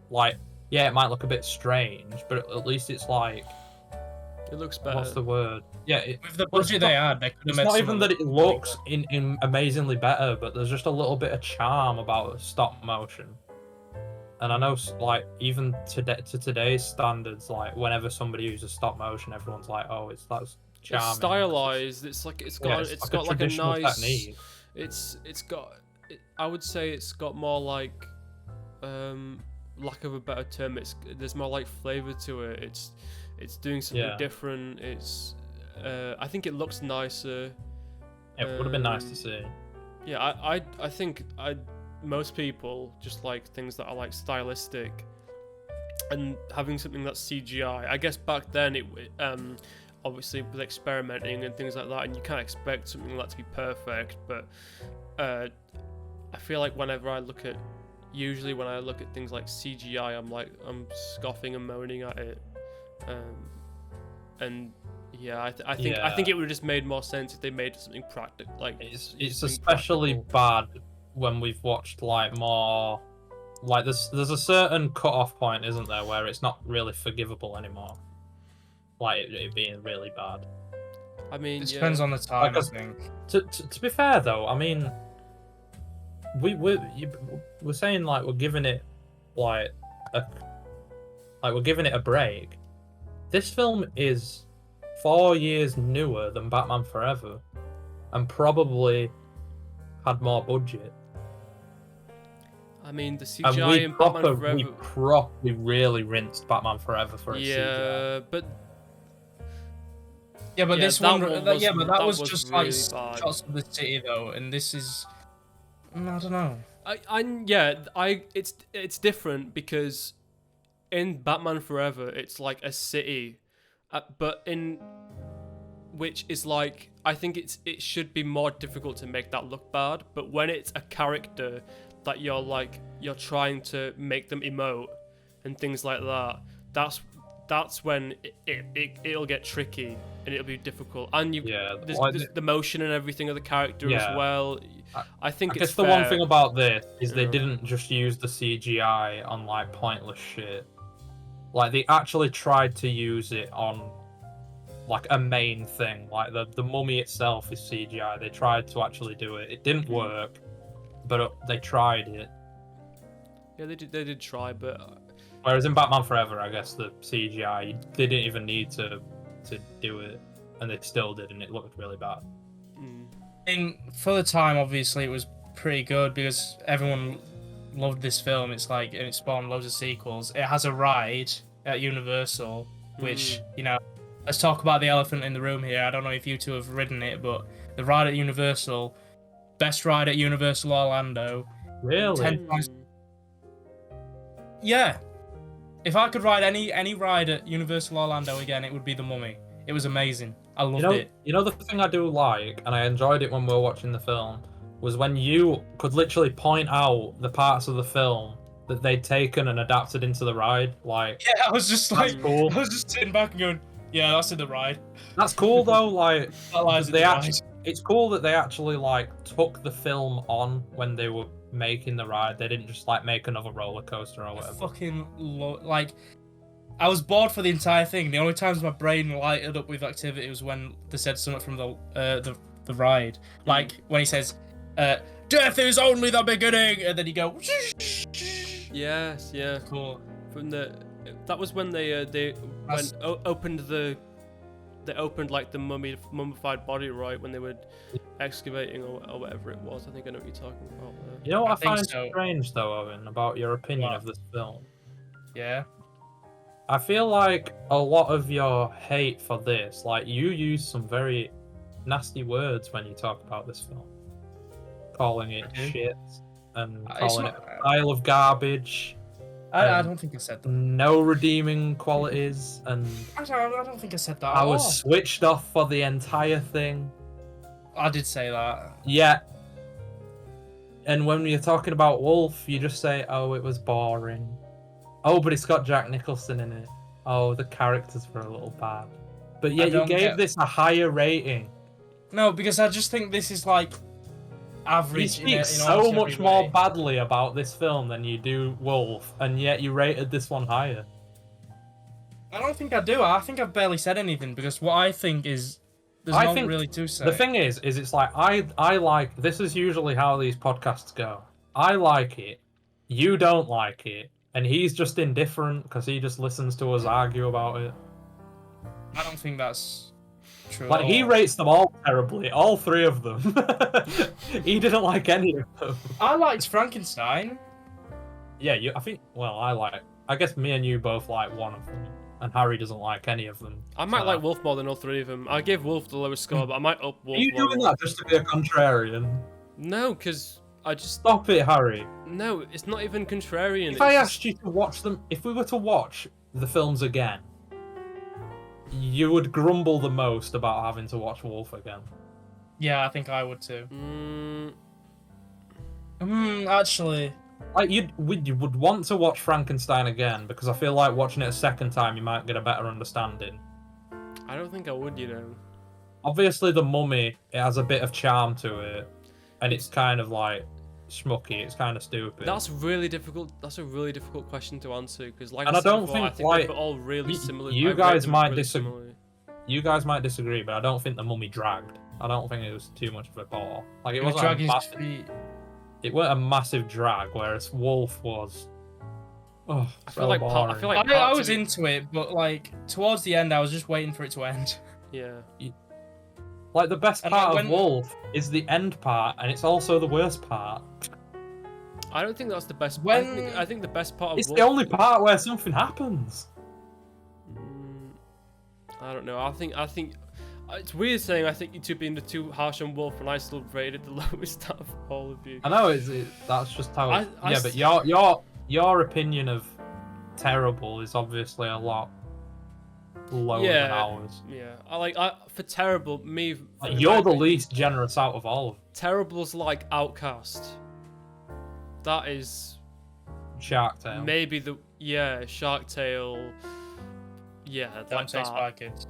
S3: it might look a bit strange, but at least it's
S2: it looks better.
S3: What's the word? Yeah,
S1: with the budget they had, they could have made.
S3: It's not even that it looks in amazingly better, but there's just a little bit of charm about stop motion. And I know, even to today's standards, whenever somebody uses stop motion, everyone's like, "Oh, that's charming."
S2: It's stylized. It's got a nice
S3: technique.
S2: I would say it's got more lack of a better term. There's more flavor to it. It's doing something different. It's I think it looks nicer.
S3: It would have been nice to see.
S2: Yeah, I think most people just like things that are like stylistic, and having something that's CGI. I guess back then it obviously with experimenting and things like that, and you can't expect something like that to be perfect. But I feel like whenever I look at things like CGI, I'm scoffing and moaning at it. And yeah, I think it would have just made more sense if they made something practical. Like
S3: it's especially bad when we've watched like more, like there's a certain cut-off point, isn't there, where it's not really forgivable anymore. Like it being really bad.
S2: I mean,
S1: it depends on the time. I think.
S3: To be fair though, I mean, we're saying like we're giving it a break. This film is 4 years newer than Batman Forever, and probably had more budget.
S2: I mean, the CGI in Batman Forever.
S3: We properly really rinsed Batman Forever for its CGI.
S1: But this one, that was just
S2: really
S1: like
S2: bad.
S1: shots of the city though, and this is, I don't know.
S2: It's different because in Batman Forever it's like a city, but in which is like, I think it should be more difficult to make that look bad. But when it's a character that you're trying to make them emote and things like that, that's when it'll get tricky and it'll be difficult. And there's the motion and everything of the character as well. I guess
S3: the one thing about this is they didn't just use the CGI on like pointless shit. Like they actually tried to use it on like a main thing. Like the mummy itself is CGI. They tried to actually do it. It didn't work, but they tried it.
S2: Yeah, they did try, but
S3: whereas in Batman Forever, I guess the CGI, they didn't even need to do it, and they still did, and it looked really bad.
S1: I think for the time, obviously, it was pretty good because everyone loved this film. It's like, and it spawned loads of sequels. It has a ride at Universal, which, let's talk about the elephant in the room here. I don't know if you two have ridden it, but the ride at Universal, best ride at Universal Orlando.
S3: Really?
S1: 10 times. Yeah. If I could ride any ride at Universal Orlando again, it would be The Mummy. It was amazing. I loved it.
S3: You know the thing I do like, and I enjoyed it when we were watching the film, was when you could literally point out the parts of the film that they'd taken and adapted into the ride. Like,
S1: yeah, I was just like,
S3: cool.
S1: I was just sitting back and going, yeah, that's in the ride.
S3: That's cool though. Like,
S1: ride.
S3: It's cool that they actually like took the film on when they were making the ride. They didn't just like make another roller coaster or whatever.
S1: Like, I was bored for the entire thing. The only times my brain lighted up with activity was when they said something from the ride. Like when he says, "Death is only the beginning," and then you go.
S2: Yes, yeah.
S1: Cool.
S2: That was when they opened like the mummified body, right, when they were excavating or whatever it was. I think I know what you're talking about there.
S3: You know what I find strange though, Owen, about your opinion of this film?
S1: Yeah.
S3: I feel like a lot of your hate for this, like you use some very nasty words when you talk about this film. Calling it shit and calling it a pile of garbage.
S1: I don't think I said that.
S3: No redeeming qualities, and
S1: I don't think I said that.
S3: I was switched off for the entire thing.
S1: I did say that.
S3: Yeah. And when you're talking about Wolf, you just say, "Oh, it was boring." Oh, but it's got Jack Nicholson in it. Oh, the characters were a little bad. But yet you gave this a higher rating.
S1: No, because I just think this is like average.
S3: You speak so much more badly about this film than you do Wolf, and yet you rated this one higher.
S1: I don't think I do. I think I've barely said anything because what I think is there's not really to say.
S3: The thing is it's like I like, this is usually how these podcasts go. I like it, you don't like it, and he's just indifferent because he just listens to us argue about it.
S1: I don't think that's true.
S3: Like, he rates them all terribly, all three of them. He didn't like any of them.
S1: I liked Frankenstein.
S3: Yeah, I guess me and you both like one of them. and Harry doesn't like any of them.
S2: I might like Wolf more than all three of them. I gave Wolf the lowest score, but I might up Wolf.
S3: Are you doing that just to be a contrarian?
S2: No, because I just...
S3: Stop it, Harry.
S2: No, it's not even contrarian.
S3: If I asked you to watch them, if we were to watch the films again, you would grumble the most about having to watch Wolf again.
S1: Yeah, I think I would too. Actually,
S3: Like you would want to watch Frankenstein again because I feel like watching it a second time you might get a better understanding.
S2: I don't think I would, you know.
S3: Obviously, The Mummy, it has a bit of charm to it, and it's kind of like schmucky. It's kind of stupid.
S2: That's really difficult. That's a really difficult question to answer because, like,
S3: And
S2: I
S3: I don't
S2: before,
S3: think,
S2: I think
S3: like,
S2: they're all really similar.
S3: you
S2: I rate
S3: guys
S2: them
S3: might
S2: really
S3: disagree.
S2: similarly.
S3: You guys might disagree, but I don't think The Mummy dragged. I don't think it was too much of a bore. Like it
S1: was
S3: wasn't
S1: dragging
S3: a
S1: his
S3: massive,
S1: feet.
S3: it wasn't a massive drag, whereas Wolf was. Oh,
S2: I
S3: so
S2: feel like
S3: boring.
S2: I feel like
S1: I
S2: parts
S1: was
S2: of it-
S1: into it, but like towards the end, I was just waiting for it to end.
S2: Yeah.
S3: Like the best
S1: And,
S3: part
S1: like,
S3: of
S1: when-
S3: Wolf is the end part, and it's also the worst part.
S2: I don't think that's the best.
S1: When-
S2: I think the best part of
S3: It's
S2: Wolf...
S3: the only part where something happens.
S2: I don't know. I think it's weird saying I think you two being the too harsh on Wolf, and I still rated the lowest out of all of you.
S3: I know that's just how.
S2: I
S3: But your opinion of terrible is obviously a lot lower than ours.
S2: Yeah. For terrible,
S3: Like, you're the least generous out of all of them.
S2: Terrible's like Outcast. That is
S3: Shark Tale.
S2: maybe Shark Tale. Yeah,
S1: Don't say
S2: that.
S1: Spy Kids.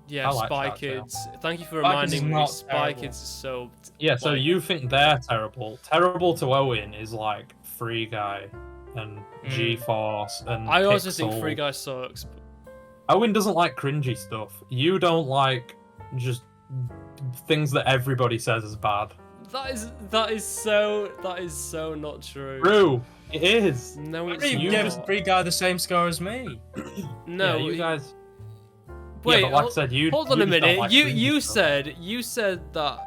S2: Yeah,
S3: I like
S2: Spy
S3: Shark Tale.
S2: Kids. Thank you for
S1: Spy Kids is
S2: reminding me.
S1: not
S2: Spy
S1: terrible.
S2: Kids is so.
S3: Yeah, so
S2: like-
S3: you think they're terrible. Terrible to Owen is like Free Guy and G-Force and
S2: I also think
S3: Pixel.
S2: Free Guy sucks.
S3: Owen doesn't like cringy stuff. You don't like just things that everybody says is bad.
S2: That is so not true.
S3: True. It is.
S2: No, it's
S1: You
S3: You
S1: gave
S3: just-
S1: Free Guy the same score as me.
S2: no.
S3: Yeah, you guys.
S2: Wait,
S3: yeah, but like I said, you
S2: hold on
S3: you
S2: a
S3: just don't
S2: minute.
S3: like
S2: You
S3: cringy stuff.
S2: said that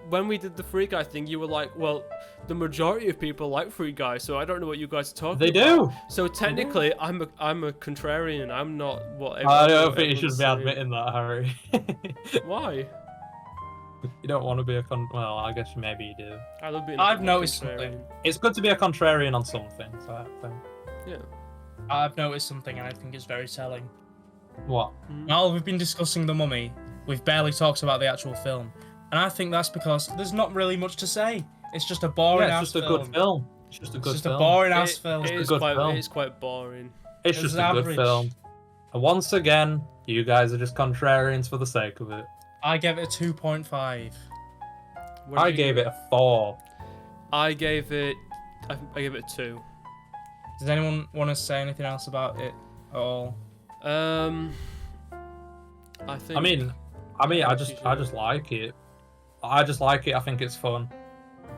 S2: when we did the Free Guy thing, you were like, well, the majority of people like Free Guy, so I don't know what you guys are talking
S3: They
S2: about.
S3: do.
S2: So technically, I'm a contrarian. I'm not what.
S3: I don't think you
S2: everyone's
S3: should be
S2: saying.
S3: admitting that, Harry.
S2: Why?
S3: You don't want to be a well, I guess maybe you do.
S2: I love being.
S1: I've
S2: a
S1: noticed
S2: contrarian.
S1: something.
S3: It's good to be a contrarian on some things, I think.
S2: Yeah.
S1: I've noticed something, and I think it's very telling.
S3: What?
S1: Now we've been discussing The Mummy, we've barely talked about the actual film, and I think that's because there's not really much to say. It's just a boring
S3: Yeah,
S1: ass
S3: it's just a
S1: film.
S3: good film. It's just a good
S1: It's just
S3: film.
S1: a boring ass film.
S2: It
S3: a
S2: is
S3: good
S2: quite.
S3: film.
S2: It is quite boring.
S3: It's
S1: It
S3: just
S1: was
S3: a good
S1: average.
S3: film. And once again, you guys are just contrarians for the sake of it.
S1: I gave it a 2.5.
S2: What
S3: I
S2: did you
S3: gave
S2: give
S3: it a 4.
S2: I gave it. I gave it a 2.
S1: Does anyone want to say anything else about it at all?
S2: I think.
S3: I mean, I just like it. I just like it. I think it's fun.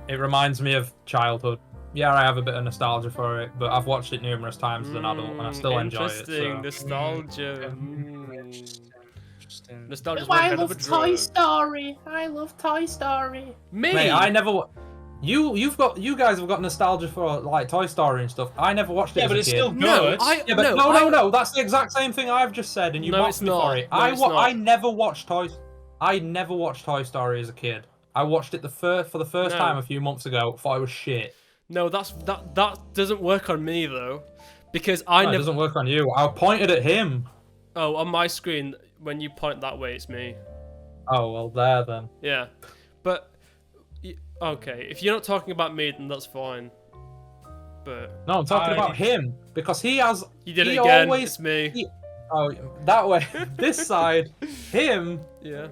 S3: It reminds me of childhood. Yeah, I have a bit of nostalgia for it, but I've watched it numerous times as an adult, and I still enjoy it.
S2: Interesting.
S3: So.
S2: Nostalgia.
S1: Interesting.
S2: Nostalgia's
S4: Oh,
S2: one
S4: I
S2: hell of a
S4: love Toy
S2: drug.
S4: Story. I love Toy Story.
S2: Me.
S3: Mate, I never. You guys have got nostalgia for like Toy Story and stuff. I never watched it.
S1: Yeah,
S3: as
S1: but
S3: a
S1: it's
S3: kid.
S1: still
S2: No,
S1: good.
S3: Yeah, but no. That's the exact same thing I've just said, and you
S2: No,
S3: mocked
S2: it's
S3: me
S2: not.
S3: for it.
S2: No, it's not.
S3: I never watched I never watched Toy Story as a kid. I watched it for the first
S2: No.
S3: time a few months ago. Thought it was shit.
S2: No, that doesn't work on me though, because
S3: No, it doesn't work on you. I pointed at him.
S2: Oh, on my screen, when you point that way, it's me.
S3: Oh well, there then.
S2: Yeah, but okay, if you're not talking about me, then that's fine. But
S3: No, I'm talking about him because he has.
S2: you did
S3: he
S2: it again.
S3: Always,
S2: It's me.
S3: Oh, that way. This side, him.
S2: Yeah.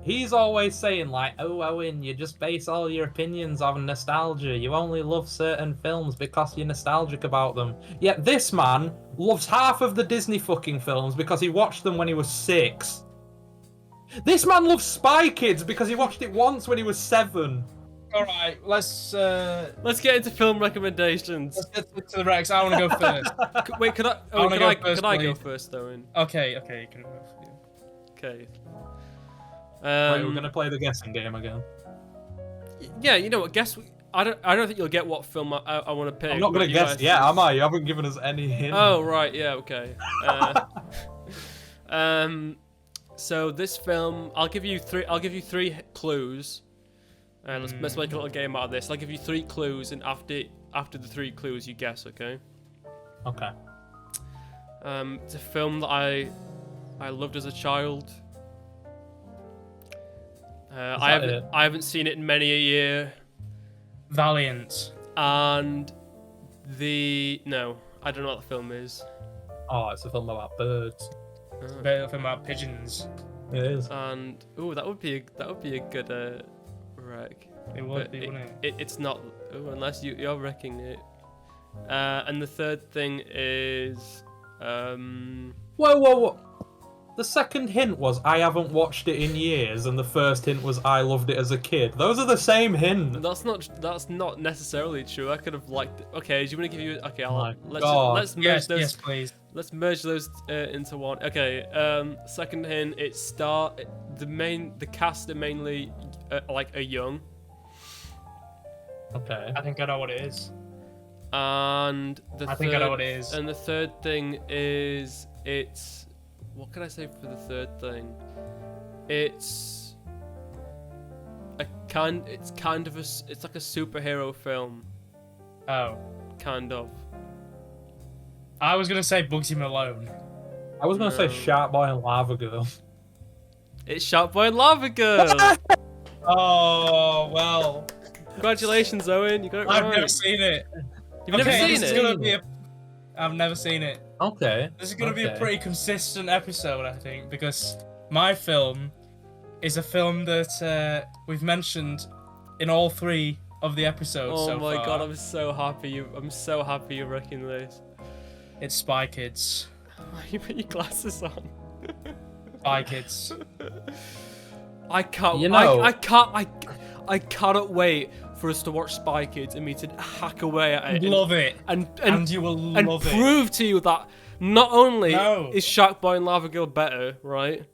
S3: He's always saying like, "Oh, Owen, you just base all your opinions on nostalgia. You only love certain films because you're nostalgic about them." Yet this man loves half of the Disney fucking films because he watched them when he was 6. This man loves Spy Kids because he watched it once when he was 7.
S1: All right, let's
S2: Let's get into film recommendations.
S1: get to the Rex. I want to go first.
S2: Wait, can I?
S1: I
S2: Oh,
S1: wanna
S2: can
S1: go
S2: I?
S1: first,
S2: Can I go
S1: please.
S2: first, Owen?
S1: Okay, you can go.
S2: Okay.
S3: Right, we're gonna play the guessing game again.
S2: Yeah, you know what? Guess. I don't think you'll get what film I want to pick.
S3: I'm not gonna guess yet, am I? You haven't given us any hint.
S2: Oh right, yeah, okay. So this film, I'll give you three clues. Let's make a little game out of this. I'll give you 3 clues, and after the 3 clues, you guess. Okay.
S3: Okay.
S2: It's a film that I loved as a child. I haven't seen it in many a year.
S1: Valiant.
S2: And no, I don't know what the film is.
S3: Oh, it's a film about birds.
S1: It's a bit of a film about pigeons.
S3: It is.
S2: And that would be a good rec.
S1: It would be, wouldn't it?
S2: It's not. Unless you're wrecking it. And the third thing is.
S3: Whoa. The second hint was I haven't watched it in years, and the first hint was I loved it as a kid. Those are the same hint.
S2: That's not necessarily true. I could have liked it. Okay, do you want to give you? Okay, let's merge
S1: Yes,
S2: those.
S1: yes, please.
S2: Let's merge those into one. Okay. Second hint. The cast are mainly like a young.
S3: Okay.
S1: I think I know what it is.
S2: And
S1: I think I know what it is.
S2: And the third thing is it's. What can I say for the third thing? It's like a superhero film.
S1: Oh.
S2: Kind of.
S1: I was gonna say Bugsy Malone.
S3: I was gonna say Shark Boy and Lava Girl.
S2: It's Shark Boy and Lava Girl.
S1: Oh well.
S2: Congratulations, Owen. You got it right.
S1: I've never seen it.
S2: You've never seen it?
S1: I've never seen it.
S3: Okay.
S1: This is gonna be a pretty consistent episode, I think, because my film is a film that we've mentioned in all 3 of the episodes so far.
S2: Oh my god, I'm so happy you're wrecking this.
S1: It's Spy Kids.
S2: Why you put your glasses on?
S1: Spy Kids.
S2: I can't.
S3: You know,
S2: I cannot wait for us to watch Spy Kids and me to hack away at it.
S1: Love it.
S2: And
S1: you will love it.
S2: And prove to you that not only
S1: No.
S2: is Shark Boy and Lava Girl better, right?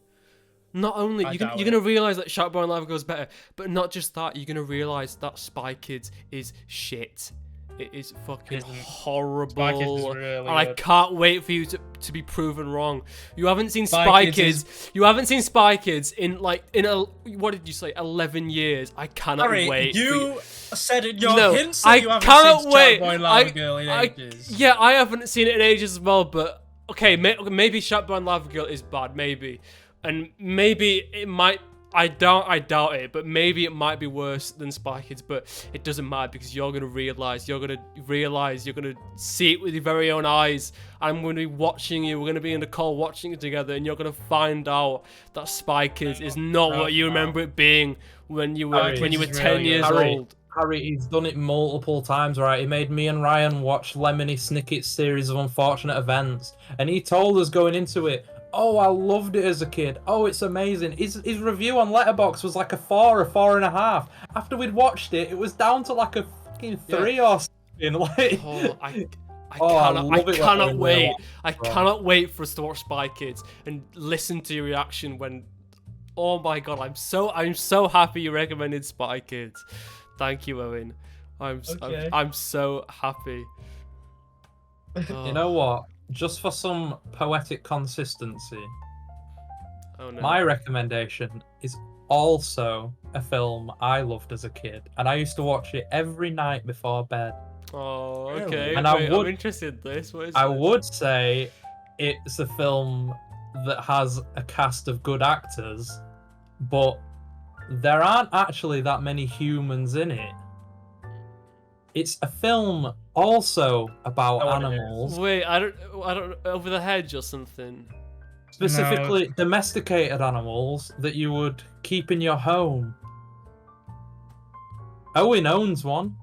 S2: Not only you're gonna realize that Shark Boy and Lava Girl is better, but not just that, you're gonna realize that Spy Kids is shit. It is fucking horrible.
S1: Spy Kids is really
S2: and I
S1: good.
S2: can't wait for you to be proven wrong. You haven't seen
S1: Spy
S2: Spy
S1: Kids
S2: Kids. You haven't seen Spy Kids in what did you say? 11 years. I cannot
S1: Sorry,
S2: wait.
S1: you said in your
S2: No,
S1: hints that
S2: I
S1: you haven't
S2: cannot
S1: seen
S2: wait.
S1: Shark Boy and Lava Girl in ages.
S2: Yeah, I haven't seen it in ages as well, but okay, maybe Shark Boy and Lava Girl is bad, maybe. And maybe it might, I doubt it, but maybe it might be worse than Spy Kids, but it doesn't matter because you're gonna see it with your very own eyes. I'm gonna be watching you, we're gonna be in the call watching it together, and you're gonna find out that Spy Kids is not what you remember it being when you were 10 years old.
S3: Harry, he's done it multiple times, right? He made me and Ryan watch Lemony Snicket's series of unfortunate events, and he told us going into it, oh, I loved it as a kid. Oh, it's amazing. His review on Letterboxd was like a 4 or 4.5. After we'd watched it, it was down to like a fucking 3 or something. Like,
S2: I cannot wait. I cannot wait for us to watch Spy Kids and listen to your reaction when. Oh my god, I'm so happy you recommended Spy Kids. Thank you, Owen. I'm so happy.
S3: You know what? Just for some poetic consistency, my recommendation is also a film I loved as a kid, and I used to watch it every night before bed.
S2: Oh, okay.
S3: And
S2: I'm interested in this. What is
S3: I
S2: this?
S3: would say it's a film that has a cast of good actors, but there aren't actually that many humans in it. It's a film also about animals.
S2: Wait, I don't Over the Hedge or something.
S3: Specifically domesticated animals that you would keep in your home. Owen owns one,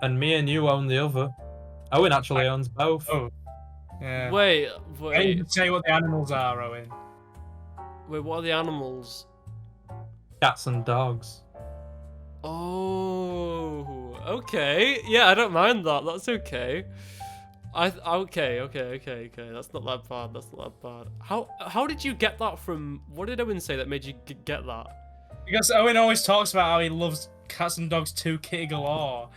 S3: and me and you own the other. Owen actually owns both.
S1: Oh, yeah.
S2: Wait.
S1: I need to say what the animals are, Owen.
S2: Wait, what are the animals?
S3: Cats and dogs.
S2: Oh, okay. Yeah, I don't mind that. That's okay. Okay. That's not that bad. How did you get that from? What did Owen say that made you get that?
S1: Because Owen always talks about how he loves cats and dogs too, kitty galore.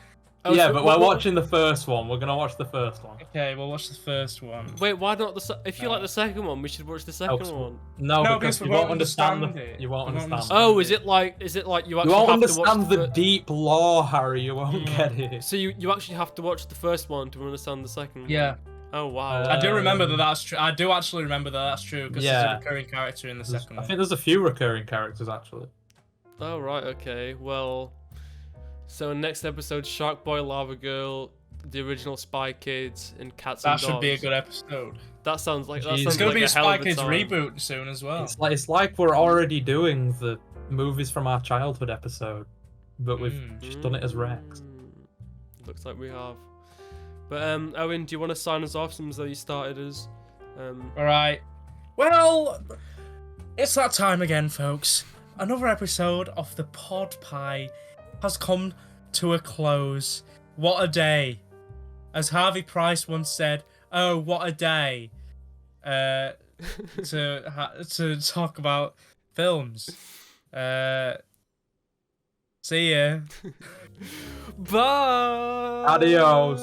S2: Oh,
S3: Yeah,
S2: so
S3: but we're watching the first one. We're gonna watch the first one.
S1: Okay, we'll watch the first one.
S2: Wait, why not if you like the second one, we should watch the second one.
S3: No,
S1: No,
S3: because
S1: because
S3: you
S1: we
S3: won't
S1: won't
S3: understand
S1: understand it.
S3: You won't
S1: We won't
S3: understand.
S2: Oh, is it like you actually
S3: You won't
S2: have to watch
S3: understand the deep lore, Harry. You won't get it.
S2: So you actually have to watch the first one to understand the second one?
S1: Yeah.
S2: Oh wow.
S1: I do remember that that's true. I do actually remember that that's true because there's
S3: Yeah.
S1: a recurring character in the second
S3: I
S1: one.
S3: think there's a few recurring characters actually.
S2: Oh right, okay. Well, so next episode, Shark Boy, Lava Girl, the original Spy Kids, and Cats and
S1: That
S2: Dogs.
S1: should be a good episode.
S2: That sounds like
S3: Jeez.
S1: It's gonna be a
S2: hell
S1: Spy
S2: of
S1: Kids
S2: time.
S1: reboot soon as well.
S3: It's like we're already doing the movies from our childhood episode, but we've just done it as Rex.
S2: Looks like we have. But Owen, do you want to sign us off since you started us?
S1: All right. Well, it's that time again, folks. Another episode of the Pod Pie has come to a close. What a day. As Harvey Price once said, "Oh, what a day." To talk about films. See ya.
S2: Bye.
S3: Adios.